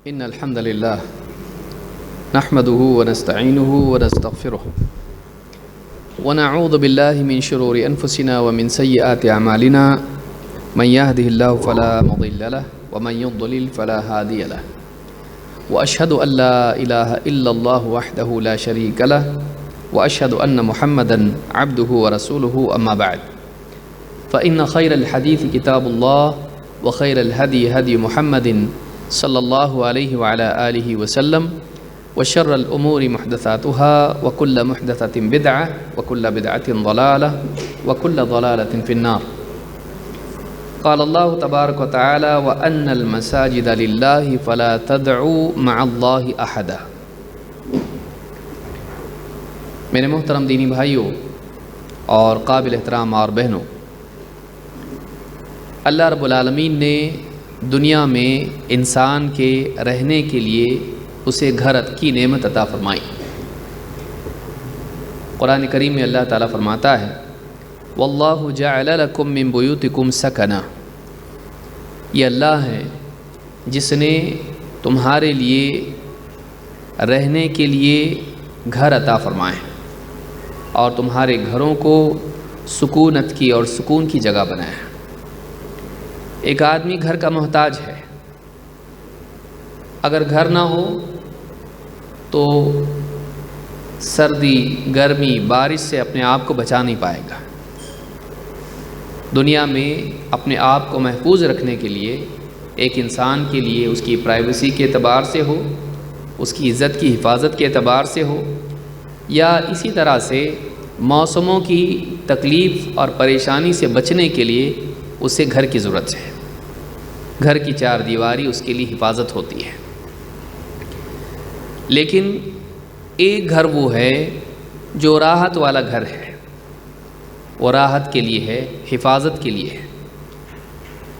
إن الحمد لله نحمده ونستعينه ونستغفره ونعوذ بالله من شرور أنفسنا ومن سيئات أعمالنا من يهده الله فلا مضل له ومن يضلل فلا هادي له وأشهد أن لا إله إلا الله وحده لا شريك له وأشهد أن محمدا عبده ورسوله أما بعد فإن خير الحديث كتاب الله وخير الهدي هدي محمد صلی اللہ علیہ وعلى آلہ وسلم وشر الأمور محدثاتها وكل محدثة بدعة وكل بدعة ضلالة وكل ضلالة في النار قال الله تبارك وتعالى وأن المساجد لله فلا تدعوا مع الله أحدا۔ میرے محترم دینی بھائیوں اور قابل احترام اور بہنوں، اللہ رب العالمین نے دنیا میں انسان کے رہنے کے لیے اسے گھر کی نعمت عطا فرمائی۔ قرآن کریم میں اللہ تعالیٰ فرماتا ہے واللہ جعل لکم من بیوتکم سکنا، یہ اللہ ہے جس نے تمہارے لیے رہنے کے لیے گھر عطا فرمائے اور تمہارے گھروں کو سکونت کی اور سکون کی جگہ بنایا۔ ایک آدمی گھر کا محتاج ہے، اگر گھر نہ ہو تو سردی، گرمی، بارش سے اپنے آپ کو بچا نہیں پائے گا۔ دنیا میں اپنے آپ کو محفوظ رکھنے کے لیے ایک انسان کے لیے اس کی پرائیویسی کے اعتبار سے ہو، اس کی عزت کی حفاظت کے اعتبار سے ہو، یا اسی طرح سے موسموں کی تکلیف اور پریشانی سے بچنے کے لیے اسے گھر کی ضرورت ہے۔ گھر کی چار دیواری اس کے لیے حفاظت ہوتی ہے، لیکن ایک گھر وہ ہے جو راحت والا گھر ہے، وہ راحت کے لیے ہے، حفاظت کے لیے ہے۔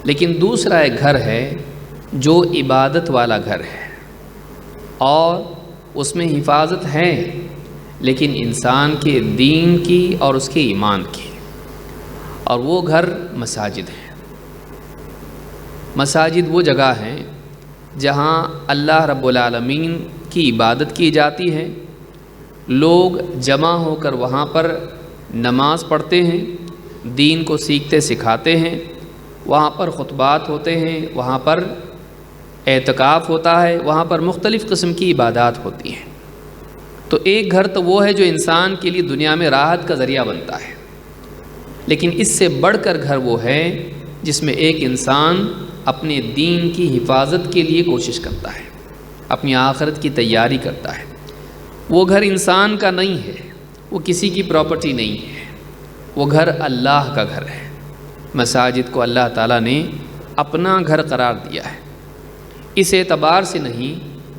لیکن دوسرا ایک گھر ہے جو عبادت والا گھر ہے، اور اس میں حفاظت ہے لیکن انسان کے دین کی اور اس کے ایمان کی، اور وہ گھر مساجد ہے۔ مساجد وہ جگہ ہیں جہاں اللہ رب العالمین کی عبادت کی جاتی ہے، لوگ جمع ہو کر وہاں پر نماز پڑھتے ہیں، دین کو سیکھتے سکھاتے ہیں، وہاں پر خطبات ہوتے ہیں، وہاں پر اعتکاف ہوتا ہے، وہاں پر مختلف قسم کی عبادات ہوتی ہیں۔ تو ایک گھر تو وہ ہے جو انسان کے لیے دنیا میں راحت کا ذریعہ بنتا ہے، لیکن اس سے بڑھ کر گھر وہ ہے جس میں ایک انسان اپنے دین کی حفاظت کے لیے کوشش کرتا ہے، اپنی آخرت کی تیاری کرتا ہے۔ وہ گھر انسان کا نہیں ہے، وہ کسی کی پراپرٹی نہیں ہے، وہ گھر اللہ کا گھر ہے۔ مساجد کو اللہ تعالیٰ نے اپنا گھر قرار دیا ہے، اس اعتبار سے نہیں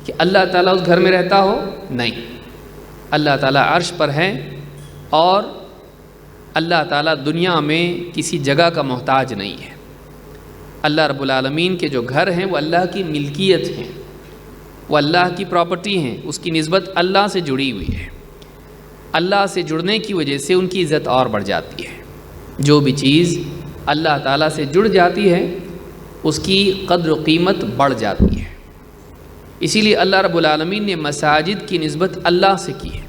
کہ اللہ تعالیٰ اس گھر میں رہتا ہو، نہیں، اللہ تعالیٰ عرش پر ہے، اور اللہ تعالیٰ دنیا میں کسی جگہ کا محتاج نہیں ہے۔ اللہ رب العالمین کے جو گھر ہیں وہ اللہ کی ملکیت ہیں، وہ اللہ کی پراپرٹی ہیں، اس کی نسبت اللہ سے جڑی ہوئی ہے۔ اللہ سے جڑنے کی وجہ سے ان کی عزت اور بڑھ جاتی ہے۔ جو بھی چیز اللہ تعالیٰ سے جڑ جاتی ہے اس کی قدر و قیمت بڑھ جاتی ہے۔ اسی لیے اللہ رب العالمین نے مساجد کی نسبت اللہ سے کی ہے،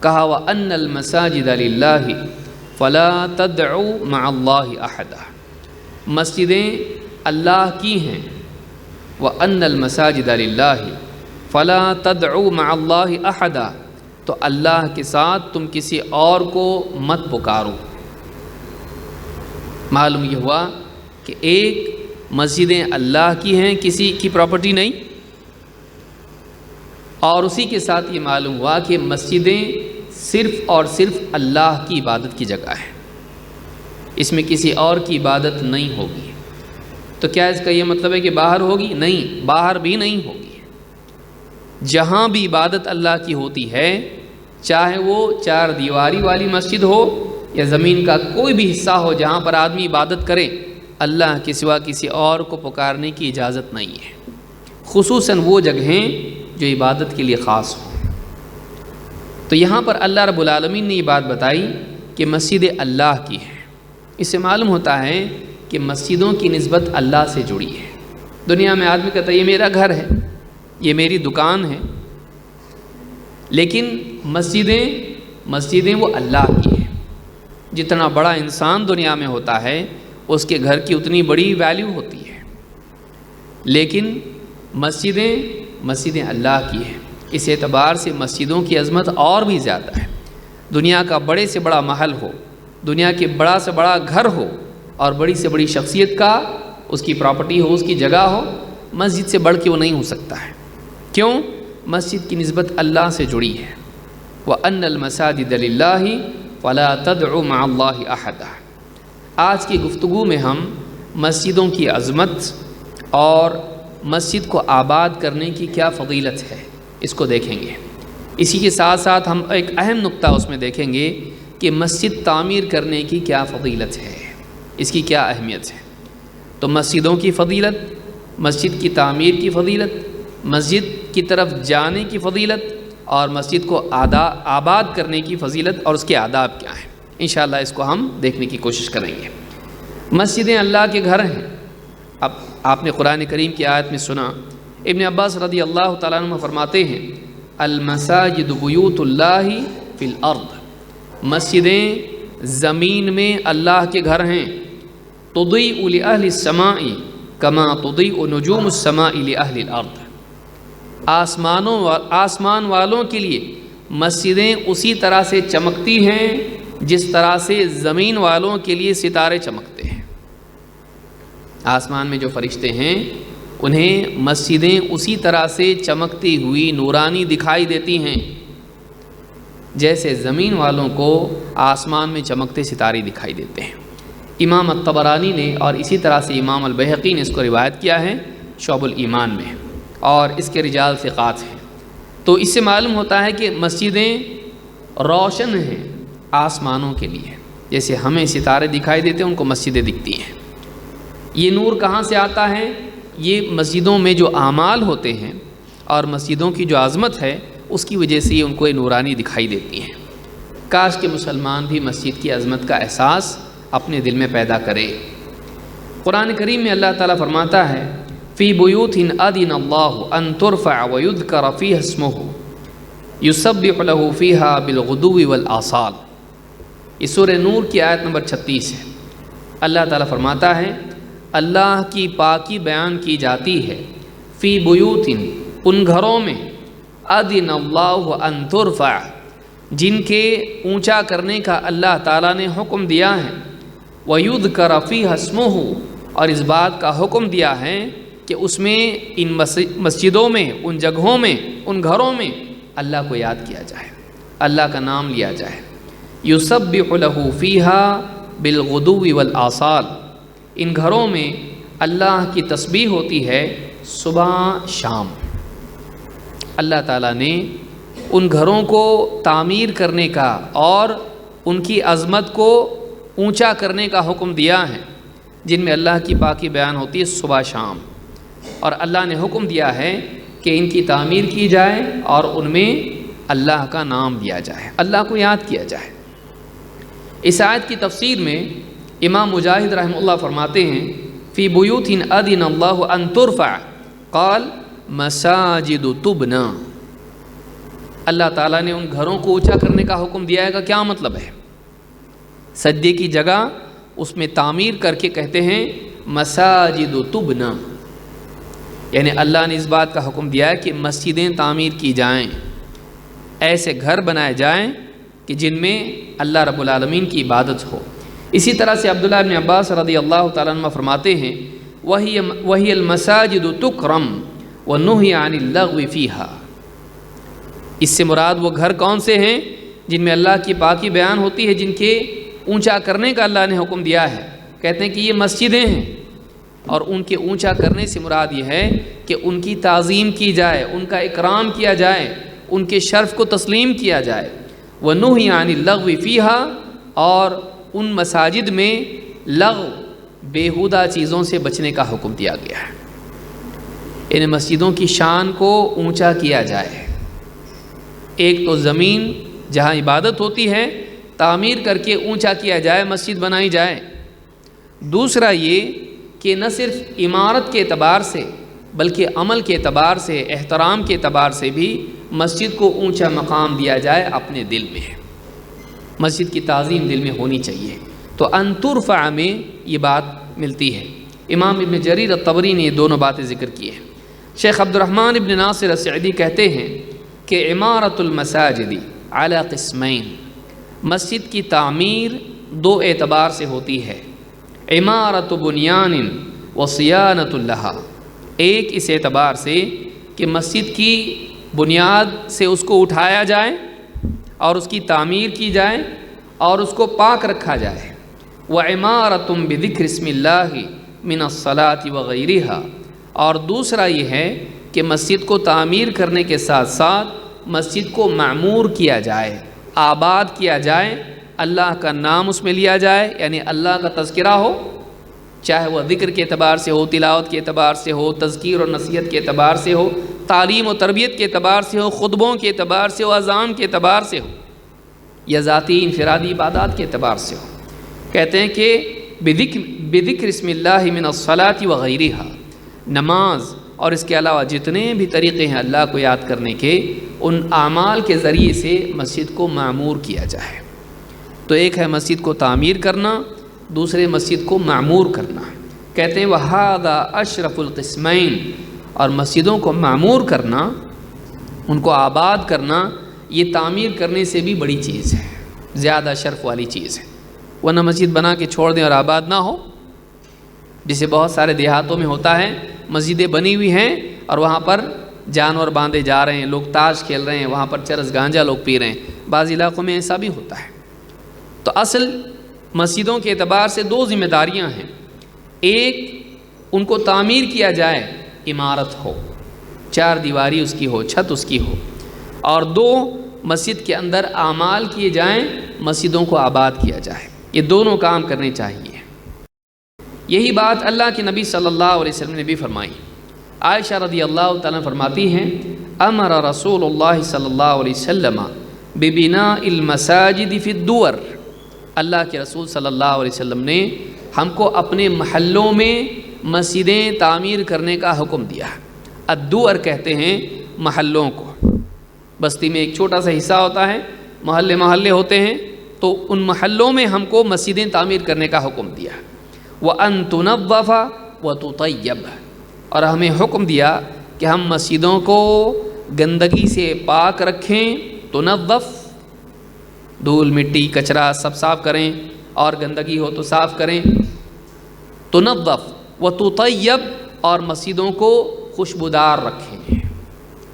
کہا وَأَنَّ الْمَسَاجِدَ لِلَّهِ فَلَا تَدْعُوا مَعَ اللَّهِ أَحَدًا، مسجدیں اللہ کی ہیں، وَأَنَّ الْمَسَاجِدَ لِلَّهِ فَلَا تَدْعُوا مَعَ اللَّهِ أَحَدًا، تو اللہ کے ساتھ تم کسی اور کو مت پکارو۔ معلوم یہ ہوا کہ ایک مسجدیں اللہ کی ہیں، کسی کی پراپرٹی نہیں، اور اسی کے ساتھ یہ معلوم ہوا کہ مسجدیں صرف اور صرف اللہ کی عبادت کی جگہ ہے، اس میں کسی اور کی عبادت نہیں ہوگی۔ تو کیا اس کا یہ مطلب ہے کہ باہر ہوگی؟ نہیں، باہر بھی نہیں ہوگی۔ جہاں بھی عبادت اللہ کی ہوتی ہے، چاہے وہ چار دیواری والی مسجد ہو یا زمین کا کوئی بھی حصہ ہو جہاں پر آدمی عبادت کرے، اللہ کے سوا کسی اور کو پکارنے کی اجازت نہیں ہے، خصوصاً وہ جگہیں جو عبادت کے لیے خاص ہوں۔ تو یہاں پر اللہ رب العالمین نے یہ بات بتائی کہ مسجد اللہ کی ہے۔ اس سے معلوم ہوتا ہے کہ مسجدوں کی نسبت اللہ سے جڑی ہے۔ دنیا میں آدمی کہتا ہے یہ میرا گھر ہے، یہ میری دکان ہے، لیکن مسجدیں وہ اللہ کی ہیں۔ جتنا بڑا انسان دنیا میں ہوتا ہے اس کے گھر کی اتنی بڑی ویلیو ہوتی ہے، لیکن مسجدیں اللہ کی ہیں۔ اس اعتبار سے مسجدوں کی عظمت اور بھی زیادہ ہے۔ دنیا کا بڑے سے بڑا محل ہو، دنیا کے بڑا سے بڑا گھر ہو، اور بڑی سے بڑی شخصیت کا اس کی پراپرٹی ہو، اس کی جگہ ہو، مسجد سے بڑھ کے وہ نہیں ہو سکتا ہے۔ کیوں؟ مسجد کی نسبت اللہ سے جڑی ہے۔ وَأَنَّ الْمَسَاجِدَ لِلَّهِ فَلَا تَدْعُوا مَعَ اللَّهِ أَحَدًا۔ آج کی گفتگو میں ہم مسجدوں کی عظمت اور مسجد کو آباد کرنے کی کیا فضیلت ہے اس کو دیکھیں گے۔ اسی کے ساتھ ساتھ ہم ایک اہم نقطہ اس میں دیکھیں گے کہ مسجد تعمیر کرنے کی کیا فضیلت ہے، اس کی کیا اہمیت ہے۔ تو مسجدوں کی فضیلت، مسجد کی تعمیر کی فضیلت، مسجد کی طرف جانے کی فضیلت، اور مسجد کو آباد کرنے کی فضیلت اور اس کے آداب کیا ہیں، انشاءاللہ اس کو ہم دیکھنے کی کوشش کریں گے۔ مسجدیں اللہ کے گھر ہیں۔ اب آپ نے قرآن کریم کی آیت میں سنا، ابن عباس رضی اللہ تعالیٰ عنہ فرماتے ہیں المساجد بیوت اللہ فی الارض، مسجدیں زمین میں اللہ کے گھر ہیں۔ تضیء لأہل السماء کما تضیء نجوم السماء لأہل الارض، آسمان والوں کے لیے مسجدیں اسی طرح سے چمکتی ہیں جس طرح سے زمین والوں کے لیے ستارے چمکتے ہیں۔ آسمان میں جو فرشتے ہیں انہیں مسجدیں اسی طرح سے چمکتی ہوئی نورانی دکھائی دیتی ہیں جیسے زمین والوں کو آسمان میں چمکتے ستارے دکھائی دیتے ہیں۔ امام الطبرانی نے اور اسی طرح سے امام البیہقی نے اس کو روایت کیا ہے شعب الایمان میں، اور اس کے رجال ثقات ہیں۔ تو اس سے معلوم ہوتا ہے کہ مسجدیں روشن ہیں آسمانوں کے لیے، جیسے ہمیں ستارے دکھائی دیتے ہیں ان کو مسجدیں دکھتی ہیں۔ یہ نور کہاں سے آتا ہے؟ یہ مسجدوں میں جو اعمال ہوتے ہیں اور مسجدوں کی جو عظمت ہے اس کی وجہ سے ان کو یہ نورانی دکھائی دیتی ہیں۔ کاش کہ مسلمان بھی مسجد کی عظمت کا احساس اپنے دل میں پیدا کرے۔ قرآن کریم میں اللہ تعالیٰ فرماتا ہے فی بیوت اذن اللہ ان ترفع ویذکر فیہا اسمہ یسبح لہ فیہا بالغدو والآصال۔ یہ سورہ نور کی آیت نمبر 36 ہے۔ اللہ تعالیٰ فرماتا ہے اللہ کی پاکی بیان کی جاتی ہے فی بیوت، ان گھروں میں، اذن اللہ ان ترفع، جن کے اونچا کرنے کا اللہ تعالیٰ نے حکم دیا ہے، ویذکر فیہا اسمہ، اور اس بات کا حکم دیا ہے کہ اس میں ان مسجدوں میں، ان جگہوں میں، ان گھروں میں اللہ کو یاد کیا جائے، اللہ کا نام لیا جائے۔ یسبح لہ فیہا بالغدو والآصال، ان گھروں میں اللہ کی تسبیح ہوتی ہے صبح شام۔ اللہ تعالیٰ نے ان گھروں کو تعمیر کرنے کا اور ان کی عظمت کو اونچا کرنے کا حکم دیا ہے جن میں اللہ کی پاکی بیان ہوتی ہے صبح شام، اور اللہ نے حکم دیا ہے کہ ان کی تعمیر کی جائے اور ان میں اللہ کا نام لیا جائے، اللہ کو یاد کیا جائے۔ اس آیت کی تفسیر میں امام مجاہد رحمہ اللہ فرماتے ہیں فی بیوت اذن اللہ ان ترفع قال مساجد تبنا، اللہ تعالیٰ نے ان گھروں کو اونچا کرنے کا حکم دیا ہے، کا کیا مطلب ہے؟ سجدے کی جگہ اس میں تعمیر کر کے کہتے ہیں مساجد تبنا، یعنی اللہ نے اس بات کا حکم دیا ہے کہ مسجدیں تعمیر کی جائیں، ایسے گھر بنائے جائیں کہ جن میں اللہ رب العالمین کی عبادت ہو۔ اسی طرح سے عبداللہ بن عباس رضی اللہ تعالیٰ عنہ فرماتے ہیں وہی المساجد تکرم ونہی عن اللغو فیہا، اس سے مراد وہ گھر کون سے ہیں جن میں اللہ کی پاکی بیان ہوتی ہے، جن کے اونچا کرنے کا اللہ نے حکم دیا ہے۔ کہتے ہیں کہ یہ مسجدیں ہیں، اور ان کے اونچا کرنے سے مراد یہ ہے کہ ان کی تعظیم کی جائے، ان کا اکرام کیا جائے، ان کے شرف کو تسلیم کیا جائے۔ وَنُهِيَ عَنِ اللَّغْوِ فِيهَا، اور ان مساجد میں لغو، بیہودہ چیزوں سے بچنے کا حکم دیا گیا ہے۔ ان مسجدوں کی شان کو اونچا کیا جائے۔ ایک تو زمین جہاں عبادت ہوتی ہے تعمیر کر کے اونچا کیا جائے، مسجد بنائی جائے۔ دوسرا یہ کہ نہ صرف عمارت کے اعتبار سے بلکہ عمل کے اعتبار سے، احترام کے اعتبار سے بھی مسجد کو اونچا مقام دیا جائے اپنے دل میں۔ مسجد کی تعظیم دل میں ہونی چاہیے۔ تو ان ترفع میں یہ بات ملتی ہے۔ امام ابن جریر الطبری نے یہ دونوں باتیں ذکر کی ہیں۔ شیخ عبد الرحمن ابن ناصر السعدی کہتے ہیں کہ عمارت المساجد علی قسمین، مسجد کی تعمیر دو اعتبار سے ہوتی ہے۔ عمارت بنیان و صیانت لہا، ایک اس اعتبار سے کہ مسجد کی بنیاد سے اس کو اٹھایا جائے اور اس کی تعمیر کی جائے اور اس کو پاک رکھا جائے۔ وعمارۃ بذکر اسم اللہ من الصلاۃ وغیرہا، اور دوسرا یہ ہے کہ مسجد کو تعمیر کرنے کے ساتھ ساتھ مسجد کو معمور کیا جائے، آباد کیا جائے، اللہ کا نام اس میں لیا جائے، یعنی اللہ کا تذکرہ ہو، چاہے وہ ذکر کے اعتبار سے ہو، تلاوت کے اعتبار سے ہو، تذکیر اور نصیحت کے اعتبار سے ہو، تعلیم و تربیت کے اعتبار سے ہو، خطبوں کے اعتبار سے ہو، اذان کے اعتبار سے ہو، یا ذاتی انفرادی عبادات کے اعتبار سے ہو۔ کہتے ہیں کہ بذکر اسم اللہ من الصلاۃ وغیرہا، نماز اور اس کے علاوہ جتنے بھی طریقے ہیں اللہ کو یاد کرنے کے، ان اعمال کے ذریعے سے مسجد کو معمور کیا جائے۔ تو ایک ہے مسجد کو تعمیر کرنا، دوسرے مسجد کو معمور کرنا۔ کہتے ہیں وَهَذَا أَشْرَفُ الْقِسْمَيْن، اور مسجدوں کو معمور کرنا، ان کو آباد کرنا، یہ تعمیر کرنے سے بھی بڑی چیز ہے، زیادہ شرف والی چیز ہے۔ ورنہ مسجد بنا کے چھوڑ دیں اور آباد نہ ہو، جسے بہت سارے دیہاتوں میں ہوتا ہے، مسجدیں بنی ہوئی ہیں اور وہاں پر جانور باندھے جا رہے ہیں، لوگ تاش کھیل رہے ہیں، وہاں پر چرس گانجا لوگ پی رہے ہیں۔ بعض علاقوں میں ایسا بھی ہوتا ہے۔ تو اصل مسجدوں کے اعتبار سے دو ذمہ داریاں ہیں، ایک ان کو تعمیر کیا جائے، عمارت ہو، چار دیواری اس کی ہو، چھت اس کی ہو، اور دو مسجد کے اندر اعمال کیے جائیں، مسجدوں کو آباد کیا جائے۔ یہ دونوں کام کرنے چاہیے۔ یہی بات اللہ کے نبی صلی اللہ علیہ وسلم نے بھی فرمائی۔ عائشہ رضی اللہ تعالیٰ فرماتی ہیں امر رسول اللہ صلی اللہ علیہ وسلم ببناء المساجد فی الدور، اللہ کے رسول صلی اللہ علیہ وسلم نے ہم کو اپنے محلوں میں مسجدیں تعمیر کرنے کا حکم دیا۔ الدور کہتے ہیں محلوں کو۔ بستی میں ایک چھوٹا سا حصہ ہوتا ہے، محلے ہوتے ہیں، تو ان محلوں میں ہم کو مسجدیں تعمیر کرنے کا حکم دیا۔ وَأَن تُنَظَّفَ وَتُطَيَّبَ، اور ہمیں حکم دیا کہ ہم مسجدوں کو گندگی سے پاک رکھیں، تنظف، دھول مٹی کچرا سب صاف کریں، اور گندگی ہو تو صاف کریں، تنظف وتطیب، اور مسجدوں کو خوشبودار رکھیں،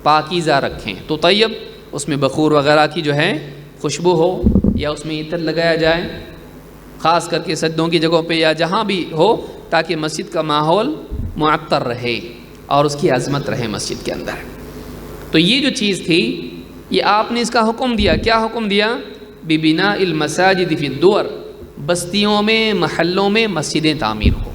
پاکیزہ رکھیں۔ تطیب اس میں بخور وغیرہ کی جو ہے خوشبو ہو، یا اس میں عطر لگایا جائے، خاص کر کے سجدوں کی جگہوں پہ یا جہاں بھی ہو، تاکہ مسجد کا ماحول معطر رہے اور اس کی عظمت رہے مسجد کے اندر۔ تو یہ جو چیز تھی، یہ آپ نے اس کا حکم دیا۔ کیا حکم دیا؟ ببناء المساجد فی الدور، بستیوں میں، محلوں میں مسجدیں تعمیر ہو۔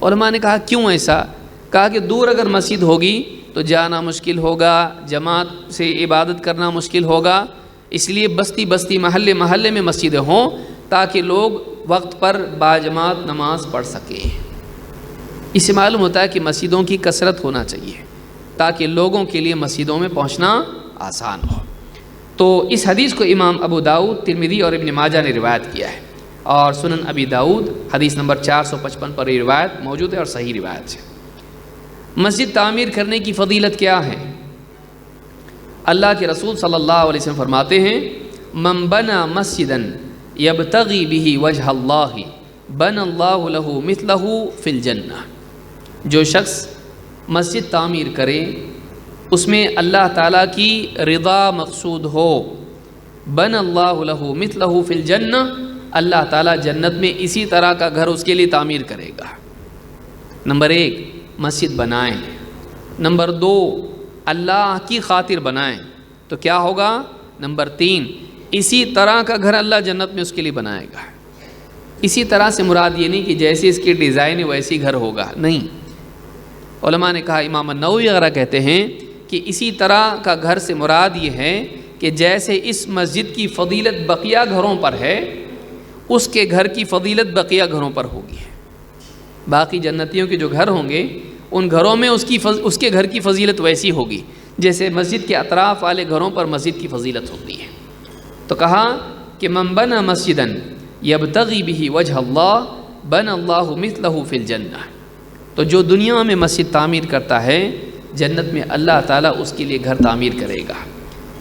علماء نے کہا کیوں ایسا؟ کہا کہ دور اگر مسجد ہوگی تو جانا مشکل ہوگا، جماعت سے عبادت کرنا مشکل ہوگا، اس لیے بستی محلے میں مسجدیں ہوں، تاکہ لوگ وقت پر باجماعت نماز پڑھ سکیں۔ اس سے معلوم ہوتا ہے کہ مسجدوں کی کثرت ہونا چاہیے، تاکہ لوگوں کے لیے مسجدوں میں پہنچنا آسان ہو۔ تو اس حدیث کو امام ابو داؤد، ترمذی اور ابن ماجہ نے روایت کیا ہے، اور سنن ابی داؤد حدیث نمبر 455 پر یہ روایت موجود ہے اور صحیح روایت ہے۔ مسجد تعمیر کرنے کی فضیلت کیا ہے؟ اللہ کے رسول صلی اللہ علیہ وسلم فرماتے ہیں من بنا مسجدا یبتغی بہ وجہ اللہ بن اللہ لہ مثلہ فی الجنہ، جو شخص مسجد تعمیر کرے اس میں اللہ تعالیٰ کی رضا مقصود ہو، بن اللہ لہ مثلہ فی الجنہ، اللہ تعالیٰ جنت میں اسی طرح کا گھر اس کے لیے تعمیر کرے گا۔ نمبر 1 مسجد بنائیں، نمبر 2 اللہ کی خاطر بنائیں تو کیا ہوگا؟ نمبر 3 اسی طرح کا گھر اللہ جنت میں اس کے لیے بنائے گا۔ اسی طرح سے مراد یہ نہیں کہ جیسے اس کی ڈیزائن ہے ویسی گھر ہوگا، نہیں۔ علماء نے کہا، امام النووی وغیرہ کہتے ہیں کہ اسی طرح کا گھر سے مراد یہ ہے کہ جیسے اس مسجد کی فضیلت بقیہ گھروں پر ہے، اس کے گھر کی فضیلت بقیہ گھروں پر ہوگی۔ باقی جنتیوں کے جو گھر ہوں گے ان گھروں میں اس کے گھر کی فضیلت ویسی ہوگی جیسے مسجد کے اطراف والے گھروں پر مسجد کی فضیلت ہوتی ہے۔ تو کہا کہ من بنا مسجدا یبتغی بہ وجہ اللہ بنى اللہ مثلہ فی الجنہ، تو جو دنیا میں مسجد تعمیر کرتا ہے جنت میں اللہ تعالیٰ اس کے لیے گھر تعمیر کرے گا۔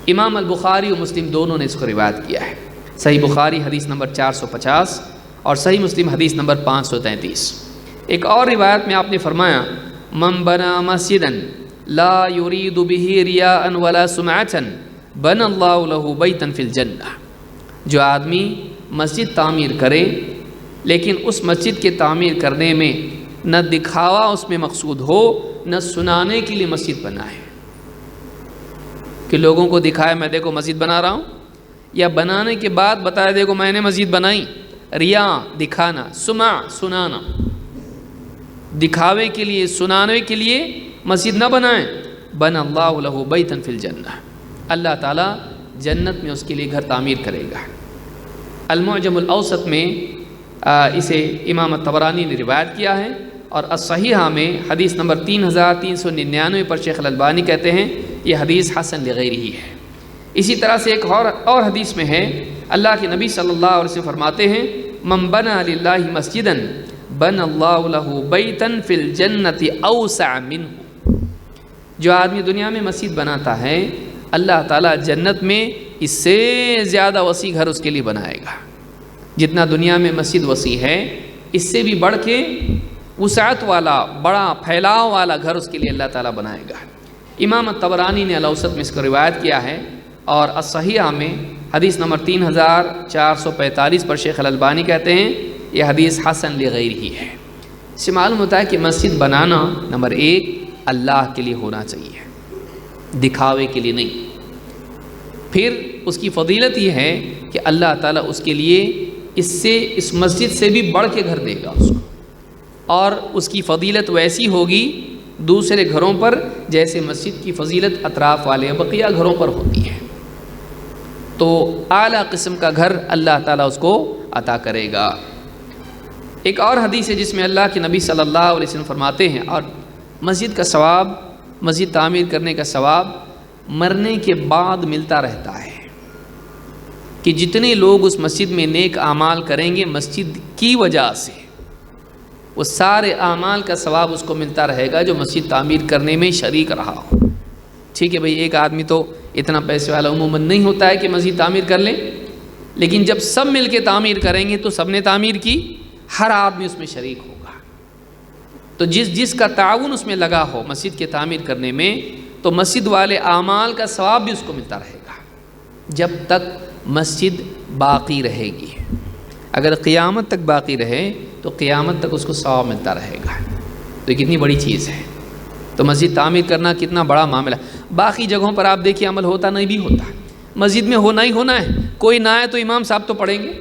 امام البخاری و مسلم دونوں نے اس کو روایت کیا ہے، صحیح بخاری حدیث نمبر 450 اور صحیح مسلم حدیث نمبر 533۔ ایک اور روایت میں آپ نے فرمایا من بنا مسجدا لا يريد به رياء ولا سمعة بنى اللہ له بیتا فی الجنہ، جو آدمی مسجد تعمیر کرے لیکن اس مسجد کے تعمیر کرنے میں نہ دکھاوا اس میں مقصود ہو، نہ سنانے کے لیے مسجد بنائے کہ لوگوں کو دکھائے میں دیکھو مسجد بنا رہا ہوں، یا بنانے کے بعد بتایا دیکھو میں نے مسجد بنائی، ریا دکھانا، سمع سنانا، دکھاوے کے لیے سنانے کے لیے مسجد نہ بنائیں۔ بن اللہ لہ بیتا فی الجنہ، اللہ تعالیٰ جنت میں اس کے لیے گھر تعمیر کرے گا۔ المعجم الاوسط میں اسے امام طبرانی نے روایت کیا ہے، اور الصحیحہ میں حدیث نمبر 3399 پر شیخ الالبانی کہتے ہیں یہ حدیث حسن لغیرہ ہے۔ اسی طرح سے ایک اور حدیث میں ہے، اللہ کے نبی صلی اللہ علیہ وسلم فرماتے ہیں من بنا للہ مسجدا بنى اللہ لہ بیتا فی الجنۃ اوسع منہ، جو آدمی دنیا میں مسجد بناتا ہے اللہ تعالیٰ جنت میں اس سے زیادہ وسیع گھر اس کے لیے بنائے گا۔ جتنا دنیا میں مسجد وسیع ہے اس سے بھی بڑھ کے وسعت والا بڑا پھیلاؤ والا گھر اس کے لیے اللہ تعالیٰ بنائے گا۔ امام طبرانی نے الاوسط میں اس کو روایت کیا ہے، اور الصحیحہ میں حدیث نمبر 3445 پر شیخ الالبانی کہتے ہیں یہ حدیث حسن لغیرہ ہے۔ اس سے معلوم ہوتا ہے کہ مسجد بنانا نمبر 1 اللہ کے لیے ہونا چاہیے، دکھاوے کے لیے نہیں۔ پھر اس کی فضیلت یہ ہے کہ اللہ تعالیٰ اس کے لیے اس مسجد سے بھی بڑھ کے گھر دے گا اس کو، اور اس کی فضیلت ویسی ہوگی دوسرے گھروں پر جیسے مسجد کی فضیلت اطراف والے بقیہ گھروں پر ہوتی ہے۔ تو اعلیٰ قسم کا گھر اللہ تعالیٰ اس کو عطا کرے گا۔ ایک اور حدیث ہے جس میں اللہ کے نبی صلی اللہ علیہ وسلم فرماتے ہیں، اور مسجد کا ثواب، مسجد تعمیر کرنے کا ثواب مرنے کے بعد ملتا رہتا ہے، کہ جتنے لوگ اس مسجد میں نیک اعمال کریں گے مسجد کی وجہ سے، وہ سارے اعمال کا ثواب اس کو ملتا رہے گا جو مسجد تعمیر کرنے میں شریک رہا ہو۔ ٹھیک ہے بھئی، ایک آدمی تو اتنا پیسے والا عموماً نہیں ہوتا ہے کہ مسجد تعمیر کر لیں، لیکن جب سب مل کے تعمیر کریں گے تو سب نے تعمیر کی، ہر آدمی اس میں شریک ہوگا۔ تو جس کا تعاون اس میں لگا ہو مسجد کے تعمیر کرنے میں، تو مسجد والے اعمال کا ثواب بھی اس کو ملتا رہے گا جب تک مسجد باقی رہے گی۔ اگر قیامت تک باقی رہے تو قیامت تک اس کو ثواب ملتا رہے گا۔ تو یہ کتنی بڑی چیز ہے۔ تو مسجد تعمیر کرنا کتنا بڑا معاملہ۔ باقی جگہوں پر آپ دیکھیے عمل ہوتا نہیں بھی ہوتا، مسجد میں ہونا ہی ہونا ہے۔ کوئی نہ آئے تو امام صاحب تو پڑھیں گے،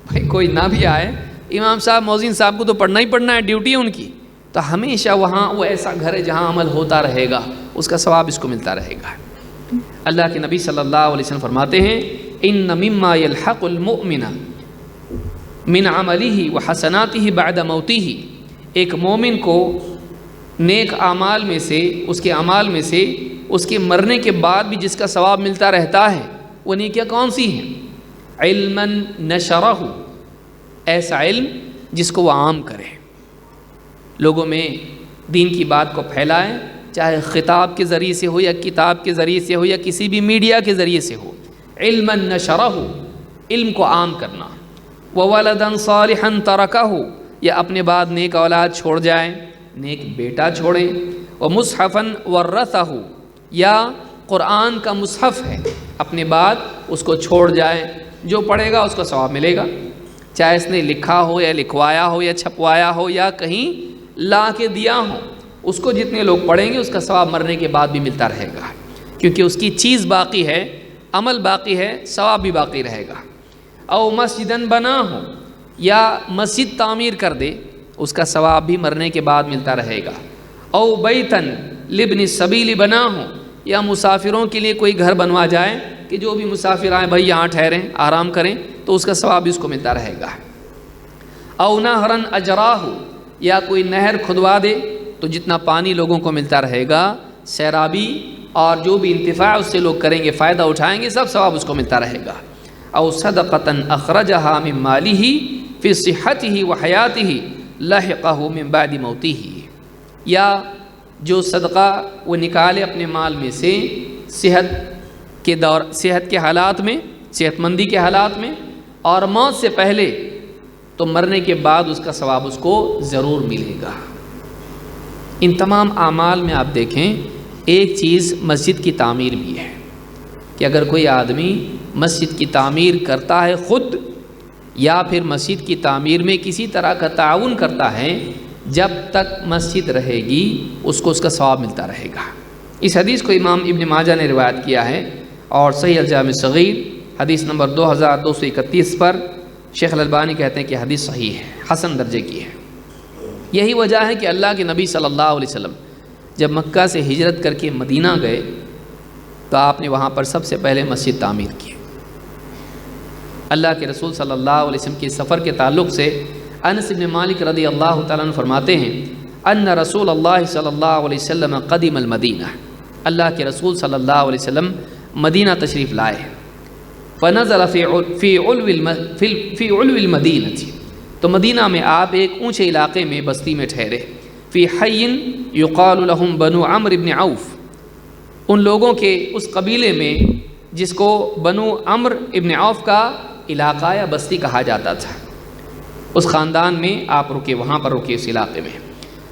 بھائی کوئی نہ بھی آئے امام صاحب مؤذن صاحب کو تو پڑھنا ہی پڑھنا ہے، ڈیوٹی ہے ان کی۔ تو ہمیشہ وہاں وہ ایسا گھر ہے جہاں عمل ہوتا رہے گا، اس کا ثواب اس کو ملتا رہے گا۔ اللہ کے نبی صلی اللہ علیہ وسلم فرماتے ہیں ان مما يلحق المؤمن من عمله وحسناته بعد موته، ایک مومن کو نیک اعمال میں سے، اس کے اعمال میں سے اس کے مرنے کے بعد بھی جس کا ثواب ملتا رہتا ہے، وہ نیکیاں کون سی ہیں؟ علما نشرہ، ایسا علم جس کو وہ عام کرے، لوگوں میں دین کی بات کو پھیلائے، چاہے خطاب کے ذریعے سے ہو یا کتاب کے ذریعے سے ہو یا کسی بھی میڈیا کے ذریعے سے ہو۔ علما نشرہ، علم کو عام کرنا۔ وولدا صالحا ترکہ، یا اپنے بعد نیک اولاد چھوڑ جائیں، نیک بیٹا چھوڑیں۔ ومصحفا ورثہ، یا قرآن کا مصحف ہے اپنے بعد اس کو چھوڑ جائیں، جو پڑھے گا اس کو ثواب ملے گا، چاہے اس نے لکھا ہو یا لکھوایا ہو یا چھپوایا ہو یا کہیں لا کے دیا ہو، اس کو جتنے لوگ پڑھیں گے اس کا ثواب مرنے کے بعد بھی ملتا رہے گا، کیونکہ اس کی چیز باقی ہے، عمل باقی ہے، ثواب بھی باقی رہے گا۔ او مسجدن بنا ہو، یا مسجد تعمیر کر دے، اس کا ثواب بھی مرنے کے بعد ملتا رہے گا۔ او بیتن لابن السبیل بنا ہو، یا مسافروں کے لیے کوئی گھر بنوا جائے کہ جو بھی مسافر آئیں بھائی یہاں ٹھہریں آرام کریں، تو اس کا ثواب بھی اس کو ملتا رہے گا۔ او نہرن اجراہ، یا کوئی نہر کھدوا دے تو جتنا پانی لوگوں کو ملتا رہے گا، سیرابی اور جو بھی انتفاع اس سے لوگ کریں گے، فائدہ اٹھائیں گے، سب ثواب اس کو ملتا رہے گا۔ او صدقۃ اخرجها من ماله فی صحته وحیاته لحقه من بعد موته، یا جو صدقہ وہ نکالے اپنے مال میں سے صحت کے حالات میں، صحت مندی کے حالات میں اور موت سے پہلے، تو مرنے کے بعد اس کا ثواب اس کو ضرور ملے گا۔ ان تمام اعمال میں آپ دیکھیں ایک چیز مسجد کی تعمیر بھی ہے، کہ اگر کوئی آدمی مسجد کی تعمیر کرتا ہے خود، یا پھر مسجد کی تعمیر میں کسی طرح کا تعاون کرتا ہے، جب تک مسجد رہے گی اس کو اس کا ثواب ملتا رہے گا۔ اس حدیث کو امام ابن ماجہ نے روایت کیا ہے، اور صحیح الجامع الصغیر حدیث نمبر 2231 پر شیخ الالبانی کہتے ہیں کہ حدیث صحیح ہے، حسن درجے کی ہے۔ یہی وجہ ہے کہ اللہ کے نبی صلی اللہ علیہ وسلم جب مکہ سے ہجرت کر کے مدینہ گئے تو آپ نے وہاں پر سب سے پہلے مسجد تعمیر کی۔ اللہ کے رسول صلی اللہ علیہ وسلم کے سفر کے تعلق سے انس بن مالک رضی اللہ تعالیٰ عنہ فرماتے ہیں ان رسول اللہ صلی اللہ علیہ وسلم قدم المدینہ، اللہ کے رسول صلی اللہ علیہ وسلم مدینہ تشریف لائے، فنزل فی علو المدینہ، تو مدینہ میں آپ ایک اونچے علاقے میں بستی میں ٹھہرے، فی حی یقال لہم بنو عمرو بن عوف، ان لوگوں کے اس قبیلے میں جس کو بنو عمرو ابن عوف کا علاقہ یا بستی کہا جاتا تھا، اس خاندان میں آپ رکے، وہاں پر رکے اس علاقے میں۔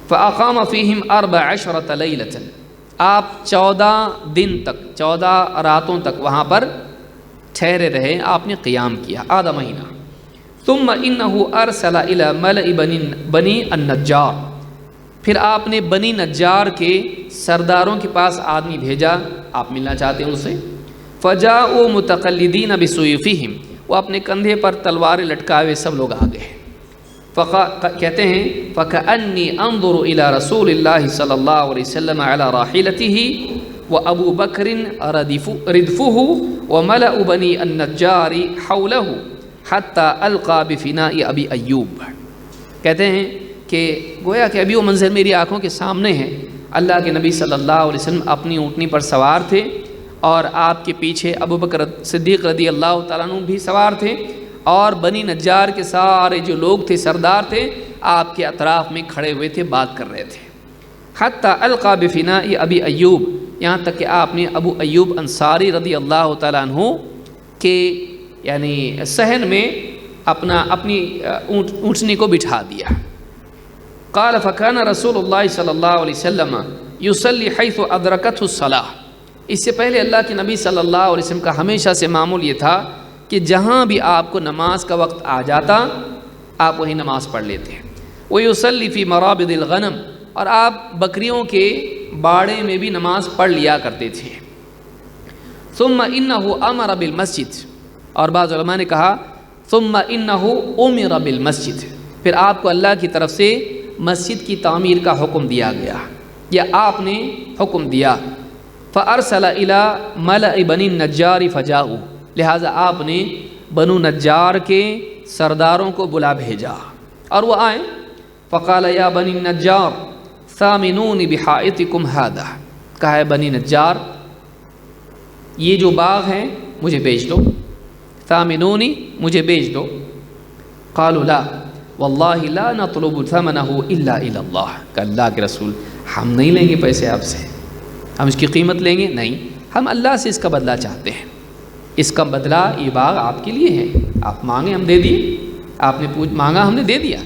فاقام فیہم 14 لیلۃ، آپ 14 دن تک، 14 راتوں تک وہاں پر ٹھہرے رہے، آپ نے قیام کیا آدھا مہینہ۔ ثم انہ ارسل الی ملأ بنی النجار، پھر آپ نے بنی نجار کے سرداروں کے پاس آدمی بھیجا، آپ ملنا چاہتے ہیں ان سے۔ فجاءوا متقلدین بسیوفہم، وہ اپنے کندھے پر تلواریں لٹکائے ہوئے سب لوگ آ گئے۔ کہتے ہیں فَكَأَنِّي أَنظُرُ إِلَى رَسُولِ اللَّهِ صلی اللہ علیہ وسلم عَلَى رَاحِلَتِهِ وَأَبُو بَكْرٍ رِدْفُهُ وَمَلَأُ بَنِي النَّجَّارِ حَوْلَهُ حَتَّى أَلْقَى بِفِنَاءِ أَبِي أَيُّوبَ، کہتے ہیں کہ گویا کہ ابھی وہ منظر میری آنکھوں کے سامنے ہے، اللہ کے نبی صلی اللہ علیہ وسلم اپنی اونٹنی پر سوار تھے، اور آپ کے پیچھے ابو بکر صدیق رضی اللہ تعالیٰ عنہ بھی سوار تھے، اور بنی نجار کے سارے جو لوگ تھے، سردار تھے، آپ کے اطراف میں کھڑے ہوئے تھے، بات کر رہے تھے۔ حتی القا بفناء ابی ایوب، یہاں تک کہ آپ نے ابو ایوب انصاری رضی اللہ تعالیٰ عنہ کے یعنی صحن میں اپنی اونٹنی کو بٹھا دیا۔ قال فکان رسول اللہ صلی اللہ علیہ وسلم یصلی حیث ادرکتہ الصلاۃ، اس سے پہلے اللہ کے نبی صلی اللہ علیہ وسلم کا ہمیشہ سے معمول یہ تھا کہ جہاں بھی آپ کو نماز کا وقت آ جاتا آپ وہیں نماز پڑھ لیتے ہیں۔ وَيُصَلِّ فِي مَرَابِضِ الْغَنَمِ، اور آپ بکریوں کے باڑے میں بھی نماز پڑھ لیا کرتے تھے۔ ثُمَّ إِنَّهُ أَمَرَ بِالْمَسْجِدِ، اور بعض علماء نے کہا ثُمَّ إِنَّهُ أُمِرَ بِالْمَسْجِدِ، پھر آپ کو اللہ کی طرف سے مسجد کی تعمیر کا حکم دیا گیا، یا آپ نے حکم دیا۔ فَأَرْسَلَ إِلَى مَلَأِ بَنِي النَّجَّارِ فَجَاءُوا، لہٰذا آپ نے بنو نجار کے سرداروں کو بلا بھیجا اور وہ آئے۔ فقال یا بنی النجار ثامنونی بحائطکم ھذا، کہا ہے بنی نجار یہ جو باغ ہے مجھے بیچ دو، ثامنونی مجھے بیچ دو۔ قالوا لا واللہ لا نطلب ثمنہ الا الی اللہ، کہ اللہ کے رسول ہم نہیں لیں گے پیسے آپ سے، ہم اس کی قیمت لیں گے نہیں، ہم اللہ سے اس کا بدلہ چاہتے ہیں، اس کا بدلہ یہ باغ آپ کے لیے ہے، آپ مانگے ہم دے دیے، آپ نے مانگا ہم نے دے دیا،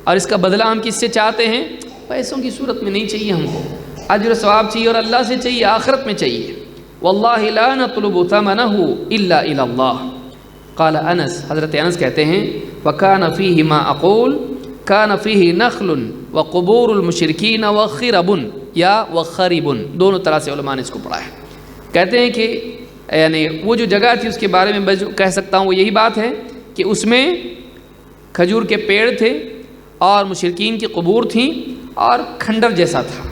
اور اس کا بدلہ ہم کس سے چاہتے ہیں؟ پیسوں کی صورت میں نہیں چاہیے ہم کو، اجر و ثواب چاہیے اور اللہ سے چاہیے، آخرت میں چاہیے۔ واللہ لا نطلب ثمنہ الا الی اللہ۔ قال انس، حضرت انس کہتے ہیں وکان فیہ ما اقول کان فیہ نخل وقبور المشرکین وخرب، یا وخرب، دونوں طرح سے علماء نے اس کو پڑھا ہے۔ کہتے ہیں کہ یعنی وہ جو جگہ تھی اس کے بارے میں میں جو کہہ سکتا ہوں وہ یہی بات ہے کہ اس میں کھجور کے پیڑ تھے اور مشرکین کی قبور تھیں اور کھنڈر جیسا تھا۔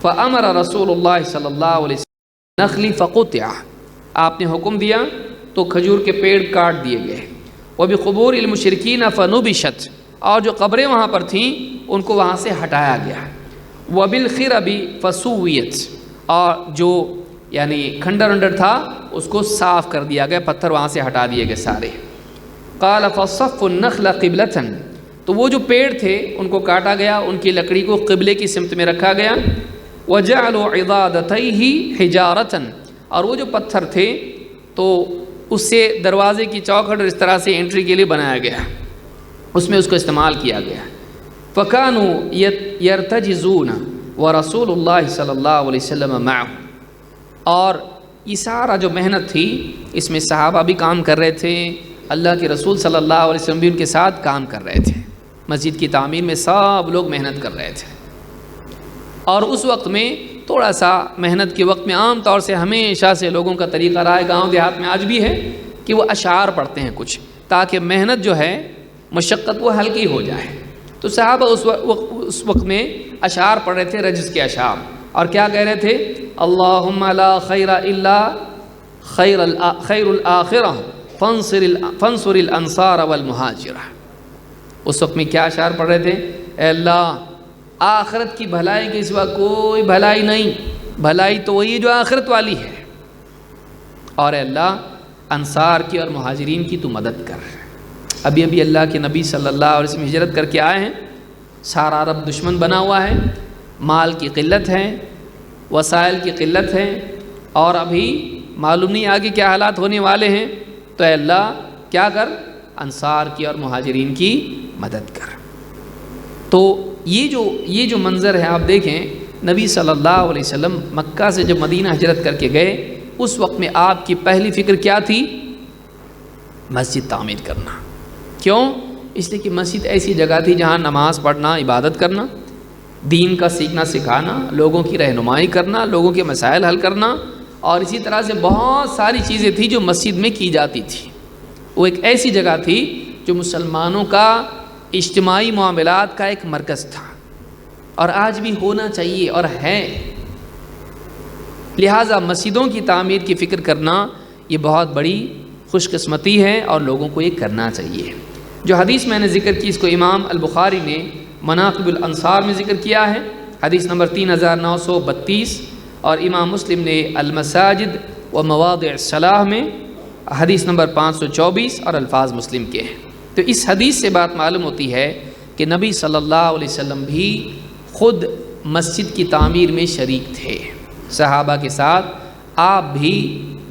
فَأَمَرَ رسول اللہ صلی اللہ علیہ وسلم نخلی فقطع، آپ نے حکم دیا تو کھجور کے پیڑ کاٹ دیے گئے۔ وَبِقُبُورِ الْمُشْرِكِينَ فَنُبِشَتْ، اور جو قبریں وہاں پر تھیں ان کو وہاں سے ہٹایا گیا۔ وبالخرب فسویت، اور جو یعنی کھنڈر ونڈر تھا اس کو صاف کر دیا گیا، پتھر وہاں سے ہٹا دیے گئے سارے۔ قال فصف النخل قبلة، تو وہ جو پیڑ تھے ان کو کاٹا گیا، ان کی لکڑی کو قبلے کی سمت میں رکھا گیا۔ وجعلوا عضادتیہ حجارة، اور وہ جو پتھر تھے تو اس سے دروازے کی چوکھٹ اس طرح سے انٹری کے لیے بنایا گیا، اس میں اس کو استعمال کیا گیا۔ فَكَانُوا يَرْتَجِزُونَ وَرَسُولُ اللَّهِ صلی اللہ علیہ وسلم مَعَهُ، اور یہ سارا جو محنت تھی اس میں صحابہ بھی کام کر رہے تھے، اللہ کے رسول صلی اللہ علیہ وسلم بھی ان کے ساتھ کام کر رہے تھے، مسجد کی تعمیر میں سب لوگ محنت کر رہے تھے۔ اور اس وقت میں تھوڑا سا محنت کے وقت میں عام طور سے ہمیشہ سے لوگوں کا طریقہ رہا ہے، گاؤں دیہات میں آج بھی ہے کہ وہ اشعار پڑھتے ہیں کچھ، تاکہ محنت جو ہے مشقت وہ ہلکی ہو جائے۔ تو صحابہ اس وقت میں اشعار پڑھ رہے تھے، رجز کے اشعار، اور کیا کہہ رہے تھے؟ اللہم لا خیر الا خیر الآخرہ فانصر الانصار والمہاجرہ۔ اس وقت میں کیا اشعار پڑھ رہے تھے؟ اے اللہ، آخرت کی بھلائی کے سوا کوئی بھلائی نہیں، بھلائی تو وہی جو آخرت والی ہے، اور اے اللہ انصار کی اور مہاجرین کی تو مدد کر۔ ابھی اللہ کے نبی صلی اللہ علیہ وسلم ہجرت کر کے آئے ہیں، سارا عرب دشمن بنا ہوا ہے، مال کی قلت ہے، وسائل کی قلت ہے، اور ابھی معلوم نہیں آگے کیا حالات ہونے والے ہیں، تو اے اللہ کیا کر؟ انصار کی اور مہاجرین کی مدد کر۔ تو یہ جو منظر ہے آپ دیکھیں، نبی صلی اللہ علیہ وسلم مکہ سے جب مدینہ ہجرت کر کے گئے، اس وقت میں آپ کی پہلی فکر کیا تھی؟ مسجد تعمیر کرنا۔ کیوں؟ اس لیے کہ مسجد ایسی جگہ تھی جہاں نماز پڑھنا، عبادت کرنا، دین کا سیکھنا سکھانا، لوگوں کی رہنمائی کرنا، لوگوں کے مسائل حل کرنا، اور اسی طرح سے بہت ساری چیزیں تھیں جو مسجد میں کی جاتی تھی۔ وہ ایک ایسی جگہ تھی جو مسلمانوں کا اجتماعی معاملات کا ایک مرکز تھا، اور آج بھی ہونا چاہیے اور ہے۔ لہٰذا مسجدوں کی تعمیر کی فکر کرنا یہ بہت بڑی خوش قسمتی ہے، اور لوگوں کو یہ کرنا چاہیے۔ جو حدیث میں نے ذکر کی، اس کو امام البخاری نے مناقب الانصار میں ذکر کیا ہے، حدیث نمبر 3932، اور امام مسلم نے المساجد و مواضع الصلاح میں حدیث نمبر 524، اور الفاظ مسلم کے ہیں۔ تو اس حدیث سے بات معلوم ہوتی ہے کہ نبی صلی اللہ علیہ وسلم بھی خود مسجد کی تعمیر میں شریک تھے، صحابہ کے ساتھ آپ بھی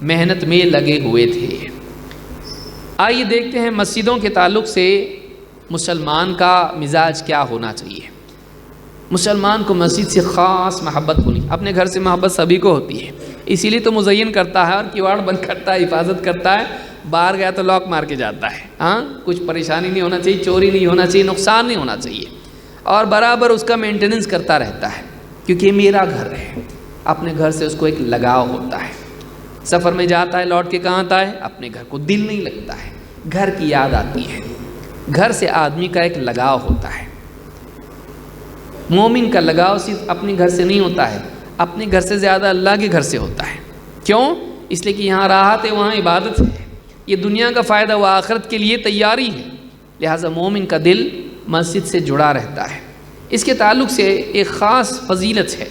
محنت میں لگے ہوئے تھے۔ آئیے دیکھتے ہیں مسجدوں کے تعلق سے مسلمان کا مزاج کیا ہونا چاہیے۔ مسلمان کو مسجد سے خاص محبت ہونی، اپنے گھر سے محبت سبھی کو ہوتی ہے، اسی لیے تو مزین کرتا ہے اور کیواڑ بند کرتا ہے، حفاظت کرتا ہے، باہر گیا تو لاک مار کے جاتا ہے۔ ہاں، کچھ پریشانی نہیں ہونا چاہیے، چوری نہیں ہونا چاہیے، نقصان نہیں ہونا چاہیے، اور برابر اس کا مینٹیننس کرتا رہتا ہے، کیونکہ یہ میرا گھر ہے۔ اپنے گھر سے اس کو ایک لگاؤ ہوتا ہے، سفر میں جاتا ہے، لوٹ کے کہاں آتا ہے؟ اپنے گھر کو دل نہیں لگتا ہے، گھر کی یاد آتی ہے، گھر سے آدمی کا ایک لگاؤ ہوتا ہے۔ مومن کا لگاؤ صرف اپنے گھر سے نہیں ہوتا ہے، اپنے گھر سے زیادہ اللہ کے گھر سے ہوتا ہے۔ کیوں؟ اس لیے کہ یہاں راحت ہے، وہاں عبادت ہے، یہ دنیا کا فائدہ و آخرت کے لیے تیاری ہے، لہٰذا مومن کا دل مسجد سے جڑا رہتا ہے۔ اس کے تعلق سے ایک خاص فضیلت ہے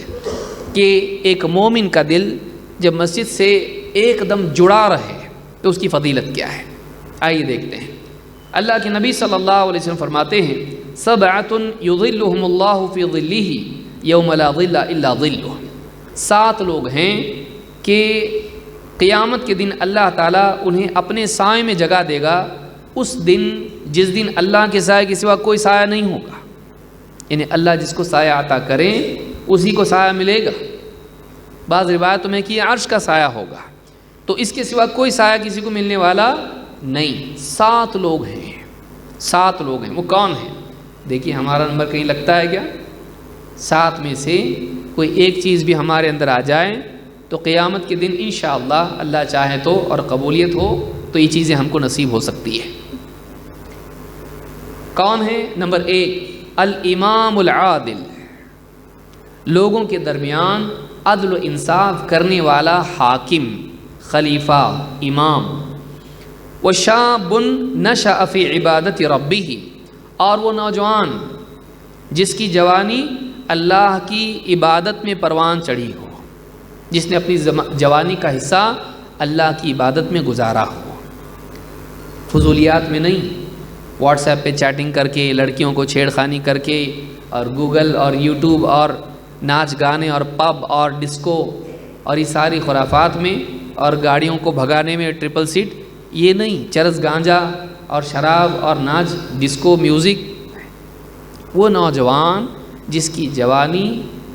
کہ ایک مومن کا دل جب مسجد سے ایک دم جڑا رہے تو اس کی فضیلت کیا ہے۔ آئیے دیکھتے ہیں۔ اللہ کے نبی صلی اللہ علیہ وسلم فرماتے ہیں، سبعۃ یظلھم اللہ فی ظلہ یوم لا ظل الا ظلہ، 7 لوگ ہیں کہ قیامت کے دن اللہ تعالیٰ انہیں اپنے سائے میں جگہ دے گا، اس دن جس دن اللہ کے سائے کے سوا کوئی سایہ نہیں ہوگا، یعنی اللہ جس کو سایہ عطا کریں اسی کو سایہ ملے گا۔ بعض روایتوں میں کہ عرش کا سایہ ہوگا، تو اس کے سوا کوئی سایہ کسی کو ملنے والا نہیں۔ 7 لوگ ہیں، 7 لوگ ہیں، وہ کون ہیں؟ دیکھیے ہمارا نمبر کہیں لگتا ہے کیا؟ 7 میں سے کوئی ایک چیز بھی ہمارے اندر آ جائے تو قیامت کے دن انشاءاللہ اللہ چاہے تو اور قبولیت ہو تو یہ چیزیں ہم کو نصیب ہو سکتی ہے۔ کون ہے؟ نمبر 1 الامام العادل، لوگوں کے درمیان عدل و انصاف کرنے والا حاکم، خلیفہ، امام۔ وشاب نشأ فی عبادت ربہ، اور وہ نوجوان جس کی جوانی اللہ کی عبادت میں پروان چڑھی ہو، جس نے اپنی جوانی کا حصہ اللہ کی عبادت میں گزارا ہو، فضولیات میں نہیں، واٹس ایپ پہ چیٹنگ کر کے، لڑکیوں کو چھیڑ خانی کر کے، اور گوگل اور یوٹیوب اور ناچ گانے اور پب اور ڈسکو اور یہ ساری خرافات میں، اور گاڑیوں کو بھگانے میں ٹرپل سیٹ، یہ نہیں، چرس گانجا اور شراب اور ناچ ڈسکو میوزک۔ وہ نوجوان جس کی جوانی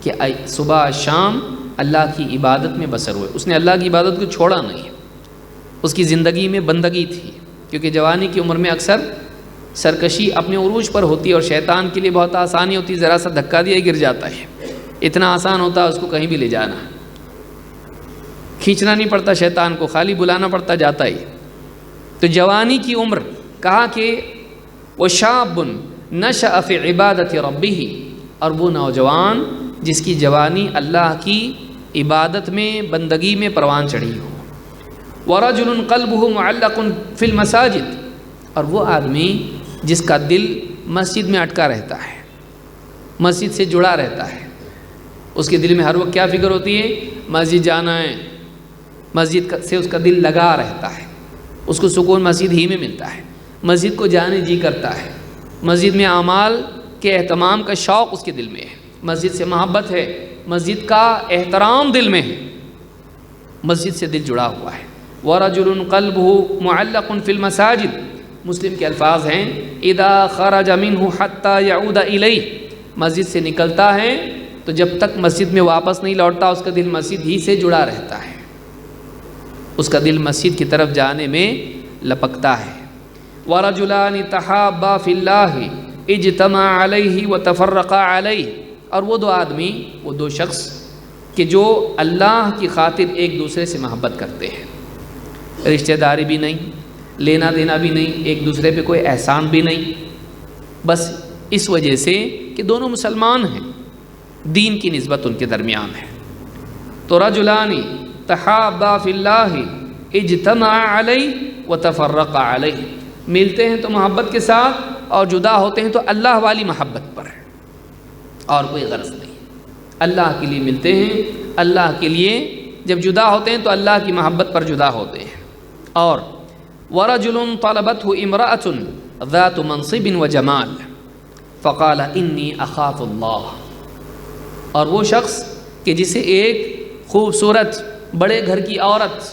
کہ صبح شام اللہ کی عبادت میں بسر ہوئے، اس نے اللہ کی عبادت کو چھوڑا نہیں، اس کی زندگی میں بندگی تھی، کیونکہ جوانی کی عمر میں اکثر سرکشی اپنے عروج پر ہوتی ہے اور شیطان کے لیے بہت آسانی ہوتی ہے، ذرا سا دھکا دیا گر جاتا ہے، اتنا آسان ہوتا ہے اس کو کہیں بھی لے جانا، کھینچنا نہیں پڑتا شیطان کو، خالی بلانا پڑتا جاتا ہی۔ تو جوانی کی عمر کہا کہ وہ شاب نشأ فی عبادت ربہ، اور وہ نوجوان جس کی جوانی اللہ کی عبادت میں بندگی میں پروان چڑھی ہو۔ ورجل قلبہ معلق فی المساجد، اور وہ آدمی جس کا دل مسجد میں اٹکا رہتا ہے، مسجد سے جڑا رہتا ہے، اس کے دل میں ہر وقت کیا فکر ہوتی ہے؟ مسجد جانا ہے، مسجد سے اس کا دل لگا رہتا ہے، اس کو سکون مسجد ہی میں ملتا ہے، مسجد کو جانے جی کرتا ہے، مسجد میں اعمال کے اہتمام کا شوق اس کے دل میں ہے، مسجد سے محبت ہے، مسجد کا احترام دل میں ہے، مسجد سے دل جڑا ہوا ہے۔ وَرَجُلٌ قَلْبُهُ مُعَلَّقٌ فِي الْمَسَاجِدِ، مسلم کے الفاظ ہیں اِذَا خَرَجَ مِنْهُ حَتَّى يَعُودَ إِلَيْهِ، مسجد سے نکلتا ہے تو جب تک مسجد میں واپس نہیں لوٹتا اس کا دل مسجد ہی سے جڑا رہتا ہے، اس کا دل مسجد کی طرف جانے میں لپکتا ہے۔ وَرَجُلَانِ تَحَابَّا فِي اللَّهِ اجْتَمَعَا عَلَيْهِ وَتَفَرَّقَا عَلَيْهِ، اور وہ دو آدمی، وہ دو شخص کہ جو اللہ کی خاطر ایک دوسرے سے محبت کرتے ہیں، رشتہ داری بھی نہیں، لینا دینا بھی نہیں، ایک دوسرے پہ کوئی احسان بھی نہیں، بس اس وجہ سے کہ دونوں مسلمان ہیں، دین کی نسبت ان کے درمیان ہے۔ تو رجلان تحابا فی اللہ اجتمعا علیہ وتفرقا علیہ، ملتے ہیں تو محبت کے ساتھ اور جدا ہوتے ہیں تو اللہ والی محبت پر ہے، اور کوئی غرض نہیں، اللہ کے لیے ملتے ہیں، اللہ کے لیے جب جدا ہوتے ہیں تو اللہ کی محبت پر جدا ہوتے ہیں۔ اور ورجل طلبته امرأة ذات منصب وجمال فقال انی اخاف اللہ، اور وہ شخص کہ جسے ایک خوبصورت بڑے گھر کی عورت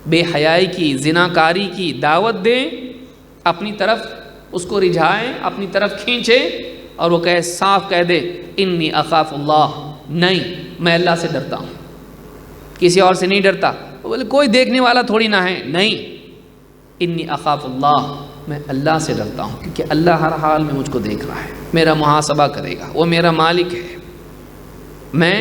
بے حیائی کی، زناکاری کی دعوت دے، اپنی طرف اس کو رجھائے، اپنی طرف کھینچے، اور وہ کہے، صاف کہہ دے، انی اخاف اللہ، نہیں میں اللہ سے ڈرتا ہوں، کسی اور سے نہیں ڈرتا، بولے کوئی دیکھنے والا تھوڑی نہ ہے، نہیں، انی اخاف اللہ، میں اللہ سے ڈرتا ہوں، کیونکہ اللہ ہر حال میں مجھ کو دیکھ رہا ہے، میرا محاسبہ کرے گا، وہ میرا مالک ہے، میں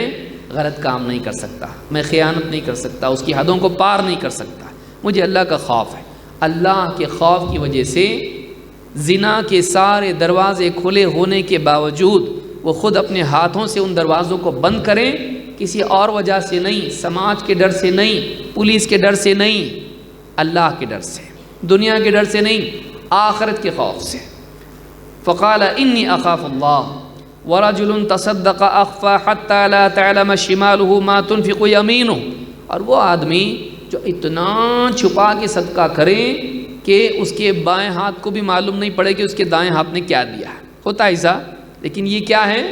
غلط کام نہیں کر سکتا، میں خیانت نہیں کر سکتا، اس کی حدوں کو پار نہیں کر سکتا، مجھے اللہ کا خوف ہے۔ اللہ کے خوف کی وجہ سے زنا کے سارے دروازے کھلے ہونے کے باوجود وہ خود اپنے ہاتھوں سے ان دروازوں کو بند کریں، کسی اور وجہ سے نہیں، سماج کے ڈر سے نہیں، پولیس کے ڈر سے نہیں، اللہ کے ڈر سے، دنیا کے ڈر سے نہیں، آخرت کے خوف سے۔ فقال انی اخاف اللہ ورجل تصدق اخفى حتى لا تعلم شماله ما تنفق يمينه، اور وہ آدمی جو اتنا چھپا کے صدقہ کرے کہ اس کے بائیں ہاتھ کو بھی معلوم نہیں پڑے کہ اس کے دائیں ہاتھ نے کیا دیا ہے، ہوتا ایسا، لیکن یہ کیا ہے؟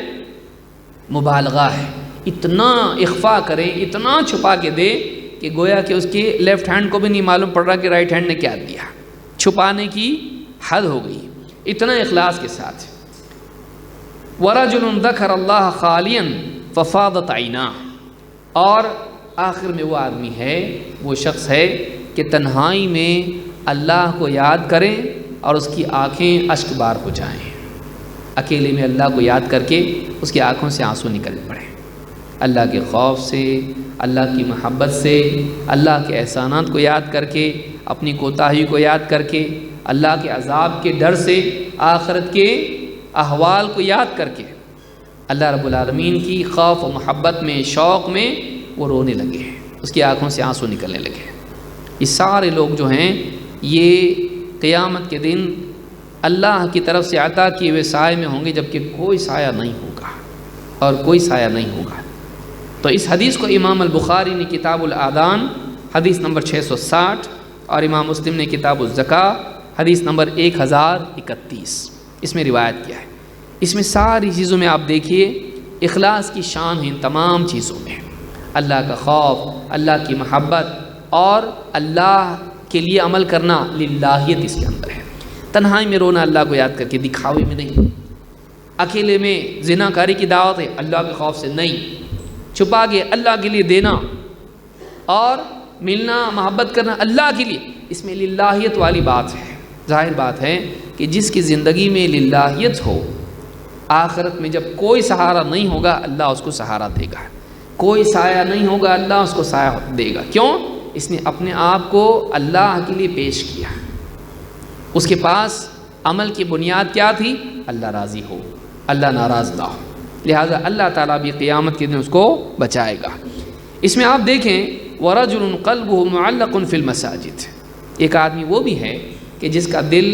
مبالغہ ہے، اتنا اخفا کرے، اتنا چھپا کے دے کہ گویا کہ اس کے لیفٹ ہینڈ کو بھی نہیں معلوم پڑ رہا کہ رائٹ ہینڈ نے کیا دیا، چھپانے کی حد ہو گئی، اتنا اخلاص کے ساتھ۔ وَرَجُلٌ ذَكَرَ اللَّهَ خَالِيًا فَفَاضَتْ عَيْنَاهُ، اور آخر میں وہ آدمی ہے، وہ شخص ہے کہ تنہائی میں اللہ کو یاد کرے اور اس کی آنکھیں اشک بار ہو جائیں، اکیلے میں اللہ کو یاد کر کے اس کی آنکھوں سے آنسو نکل پڑے، اللہ کے خوف سے، اللہ کی محبت سے، اللہ کے احسانات کو یاد کر کے، اپنی کوتاہی کو یاد کر کے، اللہ کے عذاب کے ڈر سے، آخرت کے احوال کو یاد کر کے، اللہ رب العالمین کی خوف و محبت میں، شوق میں وہ رونے لگے، اس کی آنکھوں سے آنسو نکلنے لگے۔ یہ سارے لوگ جو ہیں یہ قیامت کے دن اللہ کی طرف سے عطا کیے ہوئے سائے میں ہوں گے، جبکہ کوئی سایہ نہیں ہوگا، اور کوئی سایہ نہیں ہوگا۔ تو اس حدیث کو امام البخاری نے کتاب الآذان حدیث نمبر 660 اور امام مسلم نے کتاب الزکاة حدیث نمبر 1031 اس میں روایت کیا ہے۔ اس میں ساری چیزوں میں آپ دیکھیے اخلاص کی شان ہے، ان تمام چیزوں میں اللہ کا خوف، اللہ کی محبت اور اللہ کے لیے عمل کرنا، للہیت اس کے اندر ہے۔ تنہائی میں رونا اللہ کو یاد کر کے، دکھاوے میں نہیں۔ اکیلے میں زنا کاری کی دعوت ہے، اللہ کے خوف سے نہیں۔ چھپا کے اللہ کے لیے دینا اور ملنا، محبت کرنا اللہ کے لیے، اس میں للہیت والی بات ہے۔ ظاہر بات ہے کہ جس کی زندگی میں للہیت ہو، آخرت میں جب کوئی سہارا نہیں ہوگا اللہ اس کو سہارا دے گا، کوئی سایہ نہیں ہوگا اللہ اس کو سایہ دے گا۔ کیوں؟ اس نے اپنے آپ کو اللہ کے لیے پیش کیا۔ اس کے پاس عمل کی بنیاد کیا تھی؟ اللہ راضی ہو، اللہ ناراض نہ ہو، لہٰذا اللہ تعالیٰ بھی قیامت کے دن اس کو بچائے گا۔ اس میں آپ دیکھیں وَرَجُلٌ قَلْبُهُ مُعَلَّقٌ فِي الْمَسَاجِدِ، ایک آدمی وہ بھی ہے کہ جس کا دل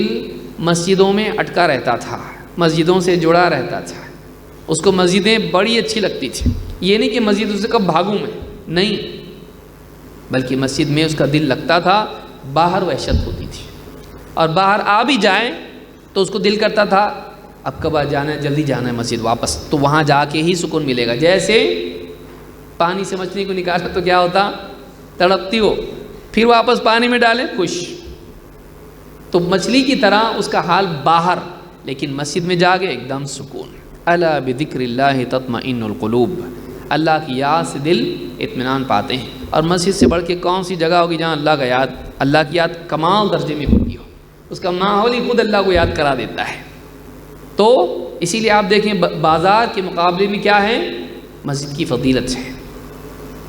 مسجدوں میں اٹکا رہتا تھا، مسجدوں سے جڑا رہتا تھا، اس کو مسجدیں بڑی اچھی لگتی تھی۔ یہ نہیں کہ مسجد سے کب بھاگوں میں، نہیں، بلکہ مسجد میں اس کا دل لگتا تھا، باہر وحشت ہوتی تھی، اور باہر آ بھی جائیں تو اس کو دل کرتا تھا اب کب جانا ہے، جلدی جانا ہے مسجد واپس، تو وہاں جا کے ہی سکون ملے گا۔ جیسے پانی سے مچھلی کو نکالا تو کیا ہوتا؟ تڑپتی ہو، پھر واپس پانی میں ڈالے خوش، تو مچھلی کی طرح اس کا حال باہر، لیکن مسجد میں جا کے ایک دم سکون۔ الا بذکر اللہ تطمئن القلوب، اللہ کی یاد سے دل اطمینان پاتے ہیں۔ اور مسجد سے بڑھ کے کون سی جگہ ہوگی جہاں اللہ کی یاد کمال درجے میں ہوتی ہو، اس کا ماحول ہی خود اللہ کو یاد کرا دیتا ہے۔ تو اسی لیے آپ دیکھیں بازار کے مقابلے میں کیا ہے؟ مسجد کی فضیلت ہے۔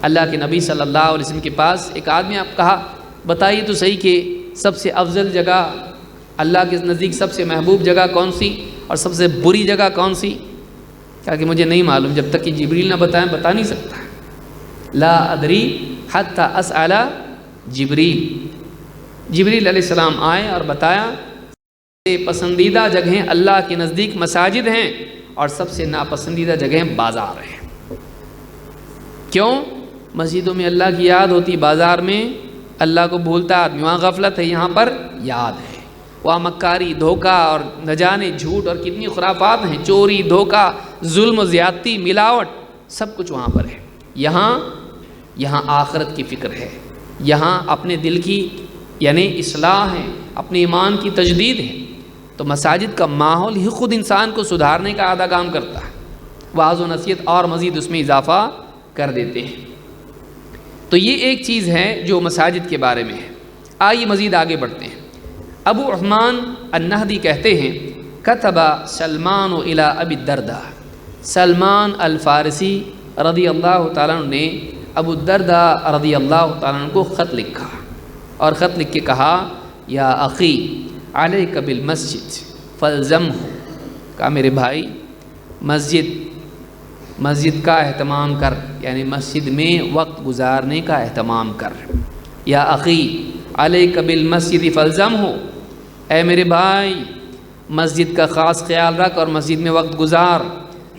اللہ کے نبی صلی اللہ علیہ وسلم کے پاس ایک آدمی، آپ کہا بتائیے تو صحیح کہ سب سے افضل جگہ اللہ کے نزدیک سب سے محبوب جگہ کون سی اور سب سے بری جگہ کون سی؟ کہا کہ مجھے نہیں معلوم، جب تک کہ جبریل نہ بتائیں بتا نہیں سکتا۔ لا ادری حتی اسأل جبریل علیہ السلام آئے اور بتایا پسندیدہ جگہیں اللہ کے نزدیک مساجد ہیں اور سب سے ناپسندیدہ جگہیں بازار ہیں۔ کیوں؟ مسجدوں میں اللہ کی یاد ہوتی، بازار میں اللہ کو بھولتا آدمی، وہاں غفلت ہے، یہاں پر یاد ہے۔ وہاں مکاری، دھوکہ اور نہ جانے جھوٹ اور کتنی خرافات ہیں، چوری، دھوکہ، ظلم و زیادتی، ملاوٹ، سب کچھ وہاں پر ہے۔ یہاں آخرت کی فکر ہے، یہاں اپنے دل کی یعنی اصلاح ہے، اپنے ایمان کی تجدید ہے۔ تو مساجد کا ماحول ہی خود انسان کو سدھارنے کا آدھا کام کرتا ہے، وعظ و نصیحت اور مزید اس میں اضافہ کر دیتے ہیں۔ تو یہ ایک چیز ہے جو مساجد کے بارے میں ہے۔ آئیے مزید آگے بڑھتے ہیں۔ ابو عثمان النہدی کہتے ہیں کتب سلمان الی ابی الدرداء، سلمان الفارسی رضی اللہ تعالیٰ عنہ نے ابو الدرداء رضی اللہ تعالیٰ عنہ کو خط لکھا، اور خط لکھ کے کہا یا اخی علیک بالمسجد فالزمہ، کہا میرے بھائی مسجد کا اہتمام کر، یعنی مسجد میں وقت گزارنے کا اہتمام کر۔ یا اخی علیک بالمسجد فالزمہ، اے میرے بھائی مسجد کا خاص خیال رکھ اور مسجد میں وقت گزار۔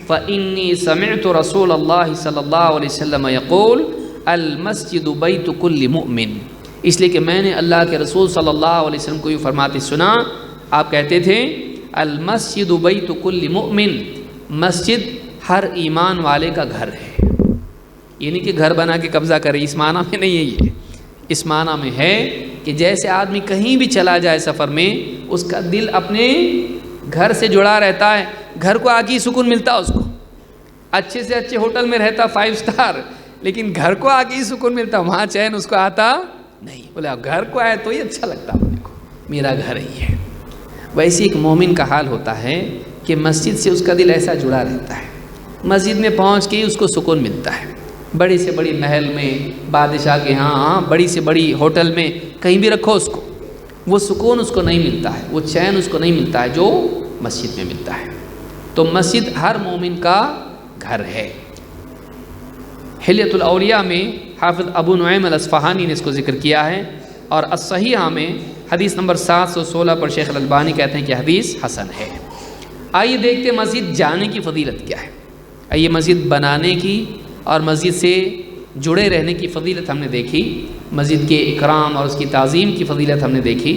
فإنی سمعت رسول اللہ صلی اللہ علیہ وسلم یقول المسجد بیت کل مؤمن، اس لیے کہ میں نے اللہ کے رسول صلی اللہ علیہ وسلم کو یہ فرماتے سنا، آپ کہتے تھے المسجد بیت کل مؤمن، مسجد ہر ایمان والے کا گھر ہے۔ یہ نہیں کہ گھر بنا کے قبضہ کرے، اس معنی میں نہیں ہے، یہ اس معنی میں ہے کہ جیسے آدمی کہیں بھی چلا جائے سفر میں، اس کا دل اپنے گھر سے جڑا رہتا ہے، گھر کو آ کے سکون ملتا اس کو، اچھے سے اچھے ہوٹل میں رہتا 5 اسٹار، لیکن گھر کو آ کے ہی سکون ملتا، وہاں چین اس کو آتا نہیں۔ بولے اب گھر کو آئے تو ہی اچھا لگتا اپنے کو، میرا گھر ہی ہے۔ ویسے ایک مومن کا حال ہوتا ہے کہ مسجد سے اس کا دل ایسا جڑا رہتا ہے، مسجد میں پہنچ کے ہی اس کو سکون ملتا ہے۔ بڑی سے بڑی محل میں، بادشاہ کے ہاں، بڑی سے بڑی ہوٹل میں کہیں بھی رکھو اس کو، وہ سکون اس کو نہیں ملتا ہے، وہ چین اس کو نہیں ملتا ہے جو مسجد میں ملتا ہے۔ تو مسجد ہر مومن کا گھر ہے۔ حلیۃ الاولیاء میں حافظ ابو نعیم الاصفہانی نے اس کو ذکر کیا ہے، اور الصحیحہ میں حدیث نمبر 716 پر شیخ الالبانی کہتے ہیں کہ حدیث حسن ہے۔ آئیے دیکھتے مسجد جانے کی فضیلت کیا ہے۔ یہ مسجد بنانے کی اور مسجد سے جڑے رہنے کی فضیلت ہم نے دیکھی، مسجد کے اکرام اور اس کی تعظیم کی فضیلت ہم نے دیکھی۔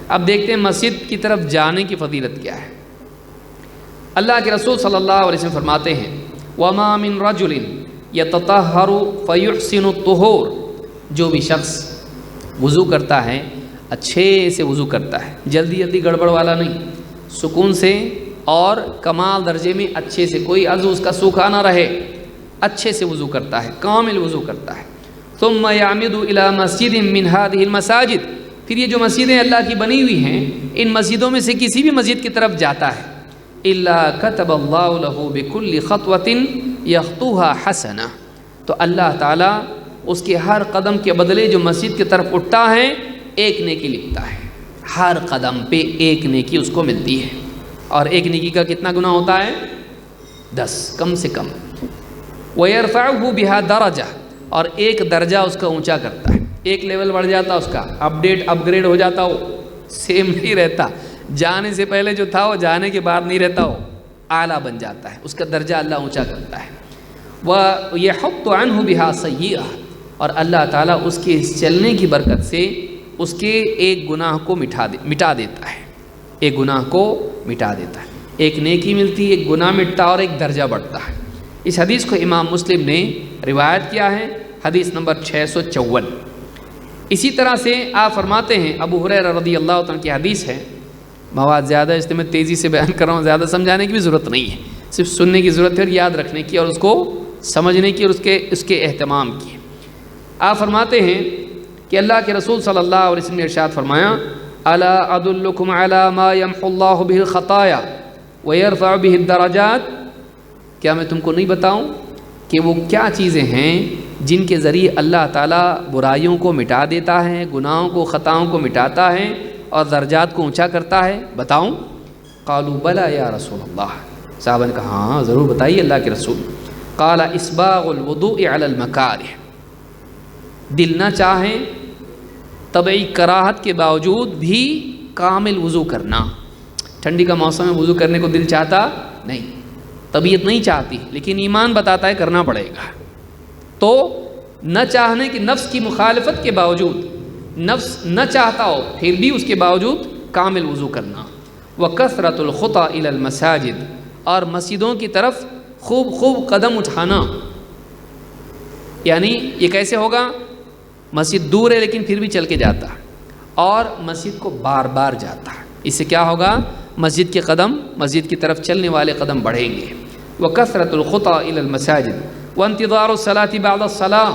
اب دیکھتے ہیں مسجد کی طرف جانے کی فضیلت کیا ہے۔ اللہ کے رسول صلی اللہ علیہ وسلم فرماتے ہیں وَمَا مِن رَجُلٍ يَتَطَهَّرُ فَيُحْسِنُ الطُّهُورَ، جو بھی شخص وضو کرتا ہے اچھے سے وضو کرتا ہے، جلدی جلدی گڑبڑ والا نہیں، سکون سے اور کمال درجے میں اچھے سے، کوئی عضو اس کا سوکھا نہ رہے، اچھے سے وضو کرتا ہے، کامل وضو کرتا ہے۔ ثم يعمد الى مسجد من هذه المساجد، پھر یہ جو مسجدیں اللہ کی بنی ہوئی ہیں ان مسجدوں میں سے کسی بھی مسجد کی طرف جاتا ہے، الا كتب الله له بكل خطوة يخطوها حسنة، تو اللہ تعالیٰ اس کے ہر قدم کے بدلے جو مسجد کی طرف اٹھتا ہے ایک نیکی لکھتا ہے، ہر قدم پہ ایک نیکی اس کو ملتی ہے۔ اور ایک نیکی کا کتنا گناہ ہوتا ہے؟ 10 کم سے کم۔ وَيَرْفَعُهُ بِهَا دَرَجَةً، اور ایک درجہ اس کا اونچا کرتا ہے، ایک لیول بڑھ جاتا اس کا، اپ گریڈ ہو جاتا، ہو سیم نہیں رہتا، جانے سے پہلے جو تھا وہ جانے کے بعد نہیں رہتا، ہو اعلیٰ بن جاتا ہے، اس کا درجہ اللہ اونچا کرتا ہے۔ وَيَحُطُّ عَنْهُ بِهَا سَيِّئَةً، اور اللہ تعالیٰ اس کے اس چلنے کی برکت سے اس کے ایک گناہ کو مٹا دیتا ہے، ایک گناہ کو مٹا دیتا ہے، ایک نیکی ملتی، ایک گناہ مٹتا اور ایک درجہ بڑھتا ہے۔ اس حدیث کو امام مسلم نے روایت کیا ہے، حدیث نمبر 654۔ اسی طرح سے آپ فرماتے ہیں، ابو ہریرہ رضی اللہ عنہ کی حدیث ہے، مواد زیادہ اس لیے میں تیزی سے بیان کر رہا ہوں، زیادہ سمجھانے کی بھی ضرورت نہیں ہے، صرف سننے کی ضرورت ہے اور یاد رکھنے کی اور اس کو سمجھنے کی اور اس کے اہتمام کی۔ آپ فرماتے ہیں کہ اللہ کے رسول صلی اللہ علیہ وسلم نے ارشاد فرمایا الا ادلکم علی ما یمحو اللہ بہ الخطایا ویرفع بہ الدرجات، کیا میں تم کو نہیں بتاؤں کہ وہ کیا چیزیں ہیں جن کے ذریعے اللہ تعالیٰ برائیوں کو مٹا دیتا ہے، گناہوں کو، خطاؤں کو مٹاتا ہے اور درجات کو اونچا کرتا ہے؟ بتاؤں؟ قالوا بلا یا رسول اللہ، صحابہ نے کہا ہاں ضرور بتائیے اللہ کے رسول۔ قال اسباغ الوضوء علی المکارہ، دل نہ چاہیں طبعی کراہت کے باوجود بھی کامل وضو کرنا۔ ٹھنڈی کا موسم میں وضو کرنے کو دل چاہتا نہیں، طبیعت نہیں چاہتی، لیکن ایمان بتاتا ہے کرنا پڑے گا، تو نہ چاہنے کی نفس کی مخالفت کے باوجود، نفس نہ چاہتا ہو پھر بھی اس کے باوجود کامل وضو کرنا۔ وکثرۃ الخطی الی المساجد، اور مسجدوں کی طرف خوب قدم اٹھانا، یعنی یہ کیسے ہوگا؟ مسجد دور ہے لیکن پھر بھی چل کے جاتا اور مسجد کو بار بار جاتا، اس سے کیا ہوگا؟ مسجد کے قدم، مسجد کی طرف چلنے والے قدم بڑھیں گے۔ وکثرۃ الخطی الی المساجد وانتظار الصلاۃ بعد الصلاۃ،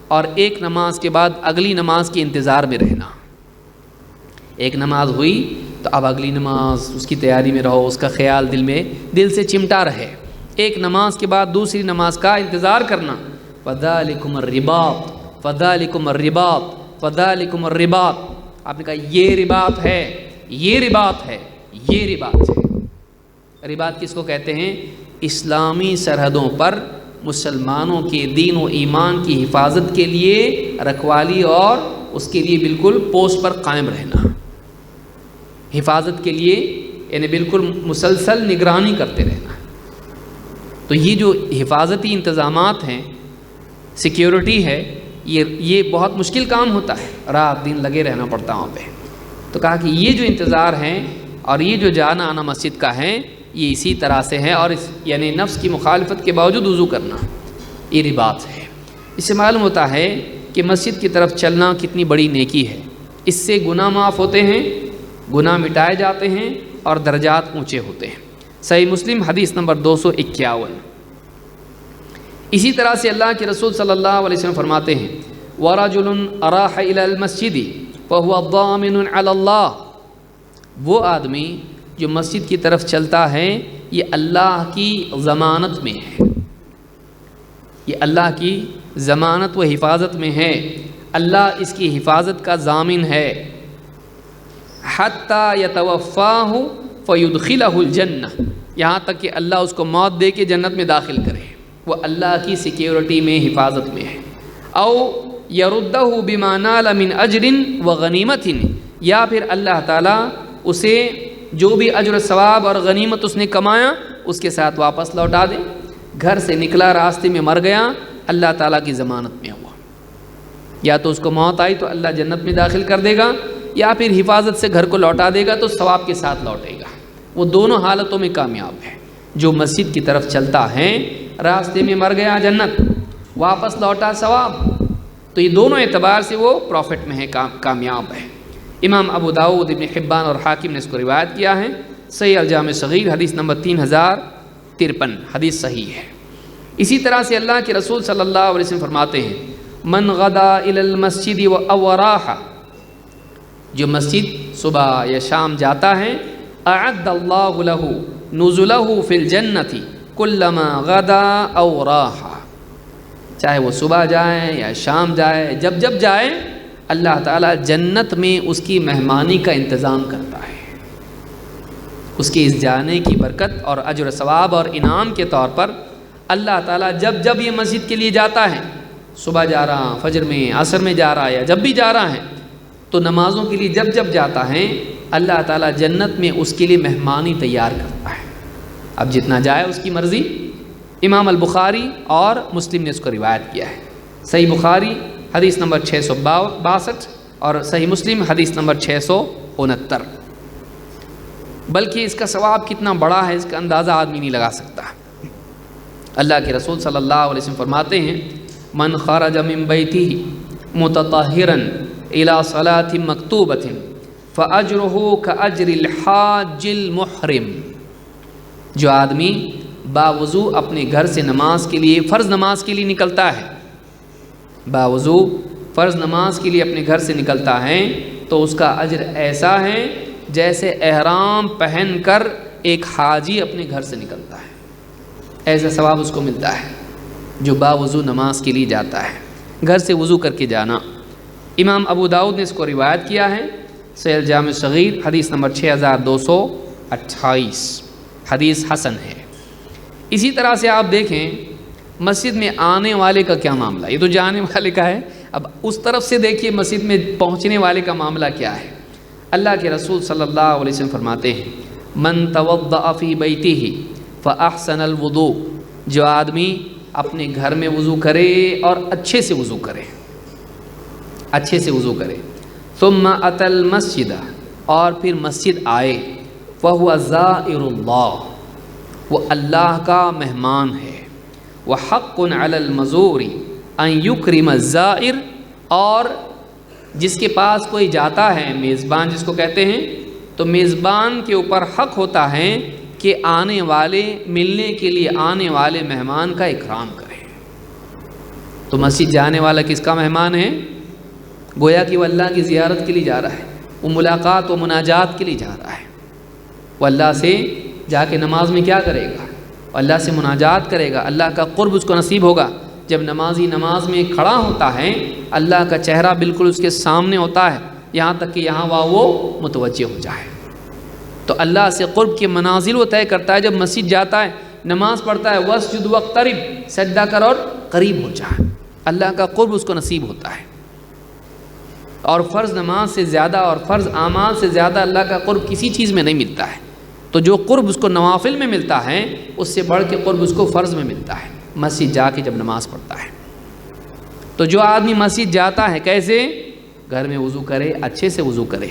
اور ایک نماز کے بعد اگلی نماز کے انتظار میں رہنا۔ ایک نماز ہوئی تو اب اگلی نماز، اس کی تیاری میں رہو، اس کا خیال دل سے چمٹا رہے، ایک نماز کے بعد دوسری نماز کا انتظار کرنا۔ فذالکم الرباط فذالکم الرباط فذالکم الرباط، آپ نے کہا یہ رباط ہے، یہ رباط ہے، یہ رباط ہے۔ رباط کس کو کہتے ہیں؟ اسلامی سرحدوں پر مسلمانوں کے دین و ایمان کی حفاظت کے لیے رکھوالی اور اس کے لیے بالکل پوسٹ پر قائم رہنا، حفاظت کے لیے یعنی بالکل مسلسل نگرانی کرتے رہنا۔ تو یہ جو حفاظتی انتظامات ہیں، سیکیورٹی ہے، یہ بہت مشکل کام ہوتا ہے، رات دن لگے رہنا پڑتا ہے وہاں پہ۔ تو کہا کہ یہ جو انتظار ہیں اور یہ جو جانا آنا مسجد کا ہے یہ اسی طرح سے ہے، اور یعنی نفس کی مخالفت کے باوجود وضو کرنا، یہ رباط ہے۔ اس سے معلوم ہوتا ہے کہ مسجد کی طرف چلنا کتنی بڑی نیکی ہے، اس سے گناہ معاف ہوتے ہیں، گناہ مٹائے جاتے ہیں اور درجات اونچے ہوتے ہیں۔ صحیح مسلم حدیث نمبر 251۔ اسی طرح سے اللہ کے رسول صلی اللہ علیہ وسلم فرماتے ہیں وَرَجُلٌ أَرَاحَ إِلَى الْمَسْجِدِ فَهُوَ ضَامِنٌ عَلَى اللَّهِ، وہ آدمی جو مسجد کی طرف چلتا ہے یہ اللہ کی ضمانت میں ہے، یہ اللہ کی ضمانت و حفاظت میں ہے، اللہ اس کی حفاظت کا ضامن ہے۔ حَتَّى يَتَوَفَّاهُ فَيُدْخِلَهُ الْجَنَّةِ، یہاں تک کہ اللہ اس کو موت دے کے جنت میں داخل کرے، وہ اللہ کی سیکیورٹی میں، حفاظت میں ہے۔ او یردہ بما نال من اجر وغنیمت، یا پھر اللہ تعالیٰ اسے جو بھی اجر و ثواب اور غنیمت اس نے کمایا اس کے ساتھ واپس لوٹا دے۔ گھر سے نکلا راستے میں مر گیا، اللہ تعالیٰ کی ضمانت میں ہوا، یا تو اس کو موت آئی تو اللہ جنت میں داخل کر دے گا، یا پھر حفاظت سے گھر کو لوٹا دے گا تو ثواب کے ساتھ لوٹے گا۔ وہ دونوں حالتوں میں کامیاب ہے۔ جو مسجد کی طرف چلتا ہے، راستے میں مر گیا جنت، واپس لوٹا ثواب، تو یہ دونوں اعتبار سے وہ پروفٹ میں ہے، کامیاب ہے۔ امام ابو داؤد، ابن حبان اور حاکم نے اس کو روایت کیا ہے۔ صحیح الجامع صغیر حدیث نمبر 3053، حدیث صحیح ہے۔ اسی طرح سے اللہ کے رسول صلی اللہ علیہ وسلم فرماتے ہیں، من غدا الی المسجد و راح، جو مسجد صبح یا شام جاتا ہے، اعد اللہ لہ نزلہ فی الجنۃ کلما غدا او راح، چاہے وہ صبح جائے یا شام جائے، جب جب جائے اللہ تعالیٰ جنت میں اس کی مہمانی کا انتظام کرتا ہے۔ اس کے اس جانے کی برکت اور اجر و ثواب اور انعام کے طور پر اللہ تعالیٰ جب جب یہ مسجد کے لیے جاتا ہے، صبح جا رہا، فجر میں، عصر میں جا رہا ہے، یا جب بھی جا رہا ہے، تو نمازوں کے لیے جب جب جاتا ہے اللہ تعالیٰ جنت میں اس کے لیے مہمانی تیار کرتا ہے۔ اب جتنا جائے اس کی مرضی۔ امام البخاری اور مسلم نے اس کو روایت کیا ہے۔ صحیح بخاری حدیث نمبر 662 اور صحیح مسلم حدیث نمبر 669۔ بلکہ اس کا ثواب کتنا بڑا ہے اس کا اندازہ آدمی نہیں لگا سکتا۔ اللہ کے رسول صلی اللہ علیہ وسلم فرماتے ہیں، من خرج من بیتہ متطہرا الی صلاۃ مکتوبۃ فاجرہ کاجر الحاج المحرم، جو آدمی باوضو اپنے گھر سے نماز کے لیے، فرض نماز کے لیے نکلتا ہے، باوضو فرض نماز کے لیے اپنے گھر سے نکلتا ہے، تو اس کا اجر ایسا ہے جیسے احرام پہن کر ایک حاجی اپنے گھر سے نکلتا ہے، ایسا ثواب اس کو ملتا ہے جو باوضو نماز کے لیے جاتا ہے۔ گھر سے وضو کر کے جانا۔ امام ابو داؤد نے اس کو روایت کیا ہے، صحیح الجامع صغیر حدیث نمبر 6228، حدیث حسن ہے۔ اسی طرح سے آپ دیکھیں مسجد میں آنے والے کا کیا معاملہ، یہ تو جانے والے کا ہے، اب اس طرف سے دیکھیے مسجد میں پہنچنے والے کا معاملہ کیا ہے۔ اللہ کے رسول صلی اللہ علیہ وسلم فرماتے ہیں، من توضأ فی بیتہ فاحسن الوضوء، جو آدمی اپنے گھر میں وضو کرے اور اچھے سے وضو کرے، اچھے سے وضو کرے، ثم اتی المسجد، اور پھر مسجد آئے، فہو زائر اللہ، وہ اللہ کا مہمان ہے، وحق علی المزور ان یکرم الزائر، اور جس کے پاس کوئی جاتا ہے، میزبان جس کو کہتے ہیں، تو میزبان کے اوپر حق ہوتا ہے کہ آنے والے، ملنے کے لیے آنے والے مہمان کا اکرام کرے۔ تو مسجد جانے والا کس کا مہمان ہے؟ گویا کہ وہ اللہ کی زیارت کے لیے جا رہا ہے، وہ ملاقات و مناجات کے لیے جا رہا ہے، وہ اللہ سے جا کے نماز میں کیا کرے گا؟ اللہ سے مناجات کرے گا، اللہ کا قرب اس کو نصیب ہوگا۔ جب نمازی نماز میں کھڑا ہوتا ہے، اللہ کا چہرہ بالکل اس کے سامنے ہوتا ہے، یہاں تک کہ یہاں وہ متوجہ ہو جائے۔ تو اللہ سے قرب کے منازل وہ طے کرتا ہے۔ جب مسجد جاتا ہے، نماز پڑھتا ہے، واسجد واقترب، سجدہ کر اور قریب ہو جائے، اللہ کا قرب اس کو نصیب ہوتا ہے۔ اور فرض نماز سے زیادہ اور فرض اعمال سے زیادہ اللہ کا قرب کسی چیز میں نہیں ملتا ہے۔ تو جو قرب اس کو نوافل میں ملتا ہے، اس سے بڑھ کے قرب اس کو فرض میں ملتا ہے، مسجد جا کے جب نماز پڑھتا ہے۔ تو جو آدمی مسجد جاتا ہے، کیسے؟ گھر میں وضو کرے، اچھے سے وضو کرے،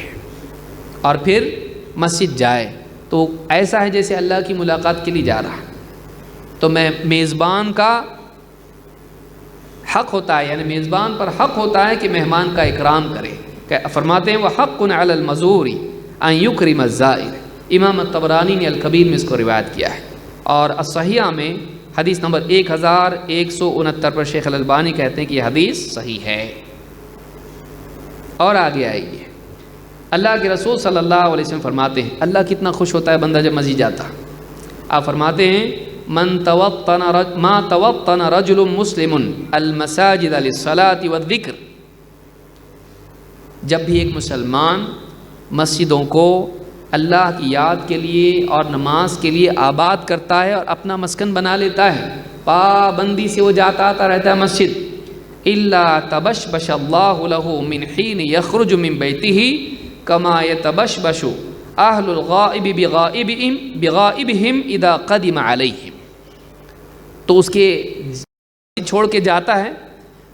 اور پھر مسجد جائے، تو ایسا ہے جیسے اللہ کی ملاقات کے لیے جا رہا۔ تو میزبان کا حق ہوتا ہے، یعنی میزبان پر حق ہوتا ہے کہ مہمان کا اکرام کرے۔ فرماتے ہیں وَحَقٌّ عَلَى الْمَزُورِ أَن يُكْرِمَ الزَّائِرَ۔ امام الطبرانی نے الکبیر میں اس کو روایت کیا ہے، اور الصحیحہ میں حدیث نمبر 1169 پر شیخ الالبانی کہتے ہیں کہ یہ حدیث صحیح ہے۔ اور آگے آئیے، اللہ کے رسول صلی اللہ علیہ وسلم فرماتے ہیں، اللہ کتنا خوش ہوتا ہے بندہ جب مسجد جاتا۔ آپ فرماتے ہیں ما توطن رجل مسلم المساجد للصلاة والذکر، جب بھی ایک مسلمان مسجدوں کو اللہ کی یاد کے لیے اور نماز کے لیے آباد کرتا ہے اور اپنا مسکن بنا لیتا ہے، پابندی سے وہ جاتا آتا رہتا ہے مسجد، الا تبشبش اللہ له من حین یخرج من بیتہ کما یتبشبش اہل الغائب بغائبہم اذا قدم علیہم۔ تو اس کے چھوڑ کے جاتا ہے،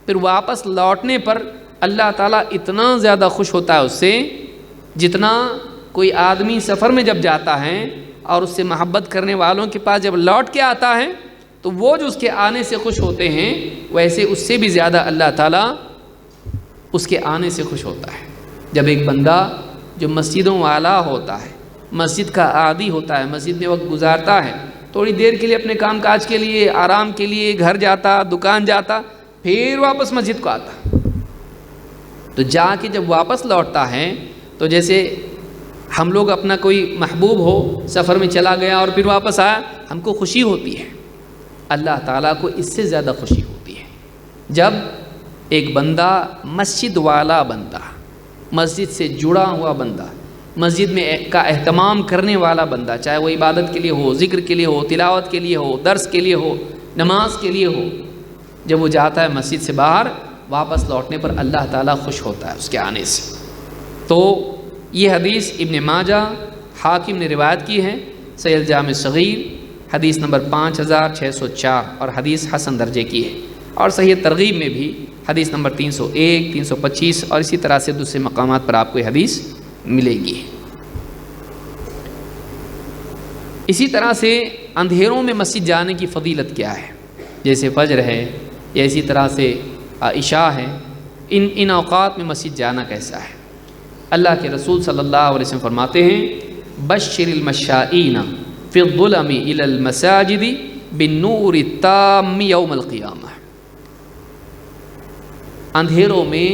پھر واپس لوٹنے پر اللہ تعالیٰ اتنا زیادہ خوش ہوتا ہے اس سے، جتنا کوئی آدمی سفر میں جب جاتا ہے اور اس سے محبت کرنے والوں کے پاس جب لوٹ کے آتا ہے تو وہ جو اس کے آنے سے خوش ہوتے ہیں، ویسے اس سے بھی زیادہ اللہ تعالیٰ اس کے آنے سے خوش ہوتا ہے۔ جب ایک بندہ جو مسجدوں والا ہوتا ہے، مسجد کا عادی ہوتا ہے، مسجد میں وقت گزارتا ہے، تھوڑی دیر کے لیے اپنے کام کاج کے لیے، آرام کے لیے گھر جاتا، دکان جاتا، پھر واپس مسجد کو آتا، تو جا کے جب واپس لوٹتا ہے تو جیسے ہم لوگ اپنا کوئی محبوب ہو سفر میں چلا گیا اور پھر واپس آیا، ہم کو خوشی ہوتی ہے، اللہ تعالیٰ کو اس سے زیادہ خوشی ہوتی ہے جب ایک بندہ مسجد والا بندہ، مسجد سے جڑا ہوا بندہ، مسجد میں کا اہتمام کرنے والا بندہ، چاہے وہ عبادت کے لیے ہو، ذکر کے لیے ہو، تلاوت کے لیے ہو، درس کے لیے ہو، نماز کے لیے ہو، جب وہ جاتا ہے مسجد سے باہر، واپس لوٹنے پر اللہ تعالیٰ خوش ہوتا ہے اس کے آنے سے۔ تو یہ حدیث ابن ماجہ، حاکم نے روایت کی ہے، صحیح الجامع صغیر حدیث نمبر 5604 اور حدیث حسن درجے کی ہے، اور صحیح ترغیب میں بھی حدیث نمبر 301، 325 اور اسی طرح سے دوسرے مقامات پر آپ کو یہ حدیث ملے گی۔ اسی طرح سے اندھیروں میں مسجد جانے کی فضیلت کیا ہے، جیسے فجر ہے یا اسی طرح سے عشاء ہے، ان اوقات میں مسجد جانا کیسا ہے؟ اللہ کے رسول صلی اللہ علیہ وسلم فرماتے ہیں، بشر المشائین فی الظلم الی المساجد بالنور التام یوم القیامہ۔ اندھیروں میں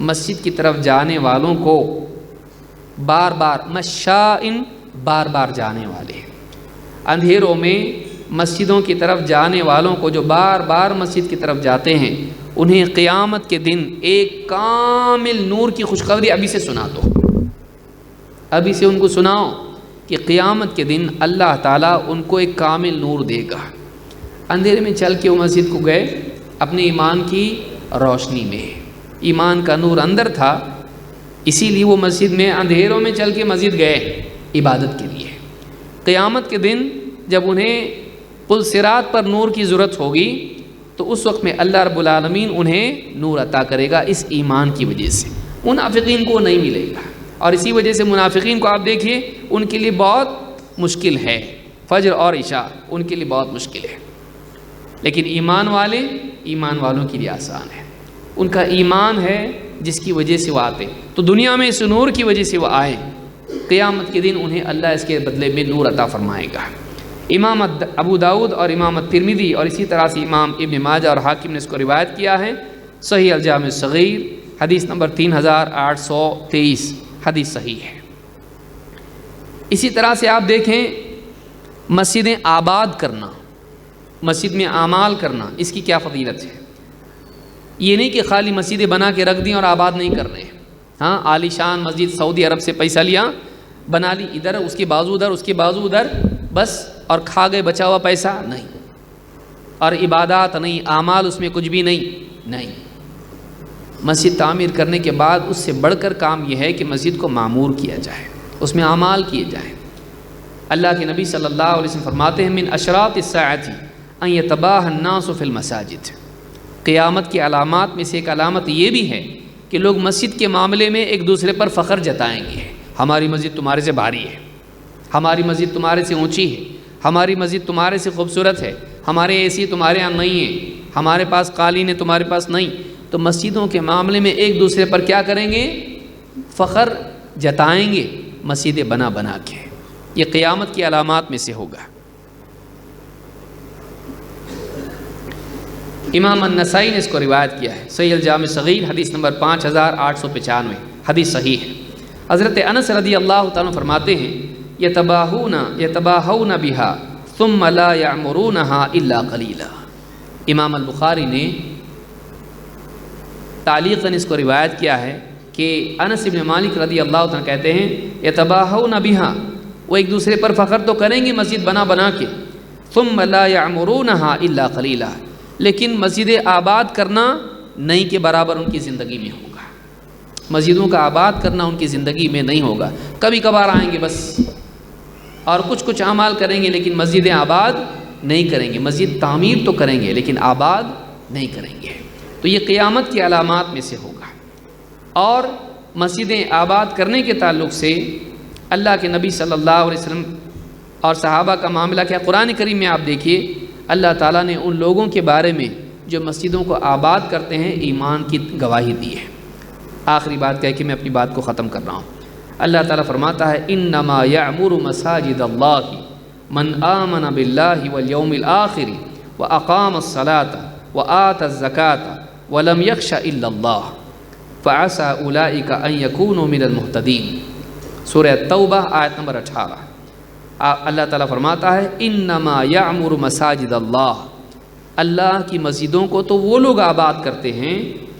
مسجد کی طرف جانے والوں کو بار بار، مشائن بار بار جانے والے، اندھیروں میں مسجدوں کی طرف جانے والوں کو جو بار بار مسجد کی طرف جاتے ہیں، انہیں قیامت کے دن ایک کامل نور کی خوشخبری ابھی سے سنا دو، ابھی سے ان کو سناؤ کہ قیامت کے دن اللہ تعالیٰ ان کو ایک کامل نور دے گا۔ اندھیرے میں چل کے وہ مسجد کو گئے، اپنے ایمان کی روشنی میں، ایمان کا نور اندر تھا، اسی لیے وہ مسجد میں اندھیروں میں چل کے مسجد گئے عبادت کے لیے۔ قیامت کے دن جب انہیں پل صراط پر نور کی ضرورت ہوگی تو اس وقت میں اللہ رب العالمین انہیں نور عطا کرے گا اس ایمان کی وجہ سے، منافقین کو نہیں ملے گا، اور اسی وجہ سے منافقین کو آپ دیکھیے، ان کے لیے بہت مشکل ہے فجر اور عشاء، ان کے لیے بہت مشکل ہے، لیکن ایمان والوں کے لیے آسان ہے، ان کا ایمان ہے جس کی وجہ سے وہ آتے، تو دنیا میں اس نور کی وجہ سے وہ آئے، قیامت کے دن انہیں اللہ اس کے بدلے میں نور عطا فرمائے گا۔ امام ابو داؤد اور امام ترمذی اور اسی طرح سے امام ابن ماجہ اور حاکم نے اس کو روایت کیا ہے، صحیح الجامع صغیر حدیث نمبر 3823 حدیث صحیح ہے۔ اسی طرح سے آپ دیکھیں مسجدیں آباد کرنا، مسجد میں اعمال کرنا، اس کی کیا فضیلت ہے۔ یہ نہیں کہ خالی مسجدیں بنا کے رکھ دیں اور آباد نہیں کر رہے ہیں، ہاں عالی شان مسجد سعودی عرب سے پیسہ لیا، بنا لی، ادھر اس کے بازو ادھر، اس کے بازو ادھر، بس، اور کھا گئے بچا ہوا پیسہ، نہیں، اور عبادات نہیں، اعمال اس میں کچھ بھی نہیں۔ مسجد تعمیر کرنے کے بعد اس سے بڑھ کر کام یہ ہے کہ مسجد کو معمور کیا جائے، اس میں اعمال کیے جائیں۔ اللہ کے نبی صلی اللہ علیہ وسلم فرماتے ہیں، من اشراط الساعۃ ان یتباہ الناس فی المساجد، قیامت کی علامات میں سے ایک علامت یہ بھی ہے کہ لوگ مسجد کے معاملے میں ایک دوسرے پر فخر جتائیں گے، ہماری مسجد تمہارے سے بھاری ہے، ہماری مسجد تمہارے سے اونچی ہے، ہماری مسجد تمہارے سے خوبصورت ہے، ہمارے اے سی تمہارے یہاں نہیں ہے، ہمارے پاس قالین ہے تمہارے پاس نہیں۔ تو مسجدوں کے معاملے میں ایک دوسرے پر کیا کریں گے؟ فخر جتائیں گے، مسجدیں بنا بنا کے، یہ قیامت کی علامات میں سے ہوگا۔ امام النسائی نے اس کو روایت کیا ہے، صحیح الجامع صغیر حدیث نمبر 5895 حدیث صحیح ہے۔ حضرت انس رضی اللہ تعالیٰ فرماتے ہیں، یتباہون بہا ثم لا یعمرونہا الا قلیلا۔ امام البخاری نے تعلیقاً اس کو روایت کیا ہے کہ انس بن مالک رضی اللہ تعالیٰ کہتے ہیں، یتباہون بہا، وہ ایک دوسرے پر فخر تو کریں گے مسجد بنا بنا کے، ثم لا یعمرونہا الا قلیلا، لیکن مسجد آباد کرنا نہیں کے برابر ان کی زندگی میں ہوگا، مسجدوں کا آباد کرنا ان کی زندگی میں نہیں ہوگا، کبھی کبھار آئیں گے بس، اور کچھ اعمال کریں گے، لیکن مسجدیں آباد نہیں کریں گے، مسجد تعمیر تو کریں گے لیکن آباد نہیں کریں گے۔ تو یہ قیامت کی علامات میں سے ہوگا۔ اور مسجدیں آباد کرنے کے تعلق سے اللہ کے نبی صلی اللہ علیہ وسلم اور صحابہ کا معاملہ کیا، قرآن کریم میں آپ دیکھیے اللہ تعالیٰ نے ان لوگوں کے بارے میں جو مسجدوں کو آباد کرتے ہیں ایمان کی گواہی دی ہے۔ آخری بات کہہ کے میں اپنی بات کو ختم کر رہا ہوں۔ اللہ تعالیٰ فرماتا ہے انما یعمر مساجد اللہ من آمن باللہ والیوم الآخر واقام الصلاۃ وآتى الزکاۃ ولم یخش الا اللہ فعسى اولئک ان یکونوا من المہتدین۔ سورہ توبہ آیت نمبر 18۔ اللہ تعالیٰ فرماتا ہے انما یعمر مساجد اللہ، اللہ کی مسجدوں کو تو وہ لوگ آباد کرتے ہیں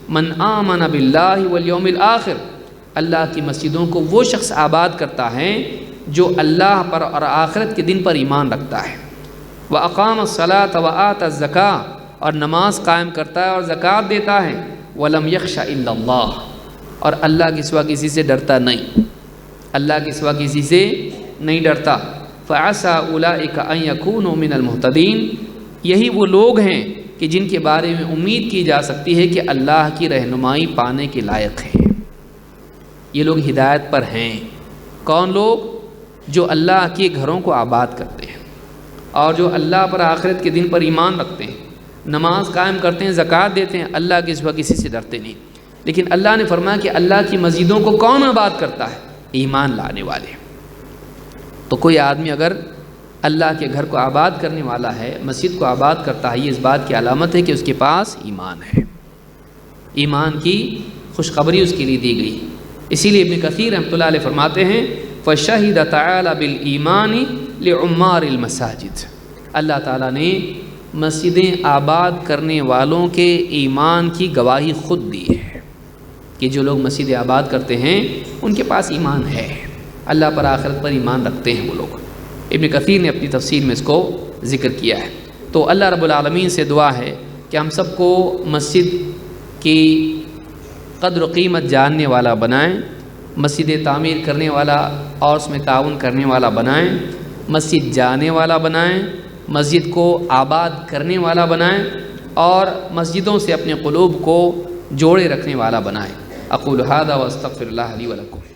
من آمن باللہ والیوم الآخر، اللہ کی مسجدوں کو وہ شخص آباد کرتا ہے جو اللہ پر اور آخرت کے دن پر ایمان رکھتا ہے، وَأَقَامَ الصَّلَاةَ وَآتَى الزَّكَاةَ اور نماز قائم کرتا ہے اور زکوٰۃ دیتا ہے، وَلَمْ يَخْشَ إِلَّا اللَّهُ اور اللہ کے سوا کسی سے ڈرتا نہیں، اللہ کے سوا کسی سے نہیں ڈرتا، فَعَسَىٰ أُولَٰئِكَ أَن يَكُونُوا مِنَ الْمُهْتَدِينَ یہی وہ لوگ ہیں کہ جن کے بارے میں امید کی جا سکتی ہے کہ اللہ کی رہنمائی پانے کے لائق ہیں، یہ لوگ ہدایت پر ہیں۔ کون لوگ؟ جو اللہ کے گھروں کو آباد کرتے ہیں اور جو اللہ پر آخرت کے دن پر ایمان رکھتے ہیں، نماز قائم کرتے ہیں، زکوٰۃ دیتے ہیں، اللہ کے سوا کسی سے ڈرتے نہیں۔ لیکن اللہ نے فرمایا کہ اللہ کی مسجدوں کو کون آباد کرتا ہے؟ ایمان لانے والے۔ تو کوئی آدمی اگر اللہ کے گھر کو آباد کرنے والا ہے، مسجد کو آباد کرتا ہے، یہ اس بات کی علامت ہے کہ اس کے پاس ایمان ہے، ایمان کی خوشخبری اس کے لیے دی گئی۔ اسی لیے ابن کثیر رحمۃ اللہ علیہ فرماتے ہیں فَشَهِدَ تَعَالَى بِالْإِيمَانِ لِعُمَّارِ الْمَسَاجِدِ اللہ تعالیٰ نے مسجدیں آباد کرنے والوں کے ایمان کی گواہی خود دی ہے کہ جو لوگ مسجدیں آباد کرتے ہیں ان کے پاس ایمان ہے، اللہ پر آخرت پر ایمان رکھتے ہیں وہ لوگ۔ ابن کثیر نے اپنی تفسیر میں اس کو ذکر کیا ہے۔ تو اللہ رب العالمین سے دعا ہے کہ ہم سب کو مسجد کی قدر و قیمت جاننے والا بنائیں، مسجد تعمیر کرنے والا اور اس میں تعاون کرنے والا بنائیں، مسجد جانے والا بنائیں، مسجد کو آباد کرنے والا بنائیں اور مسجدوں سے اپنے قلوب کو جوڑے رکھنے والا بنائیں۔ اقول ھذا واستغفر اللہ لی ولکم۔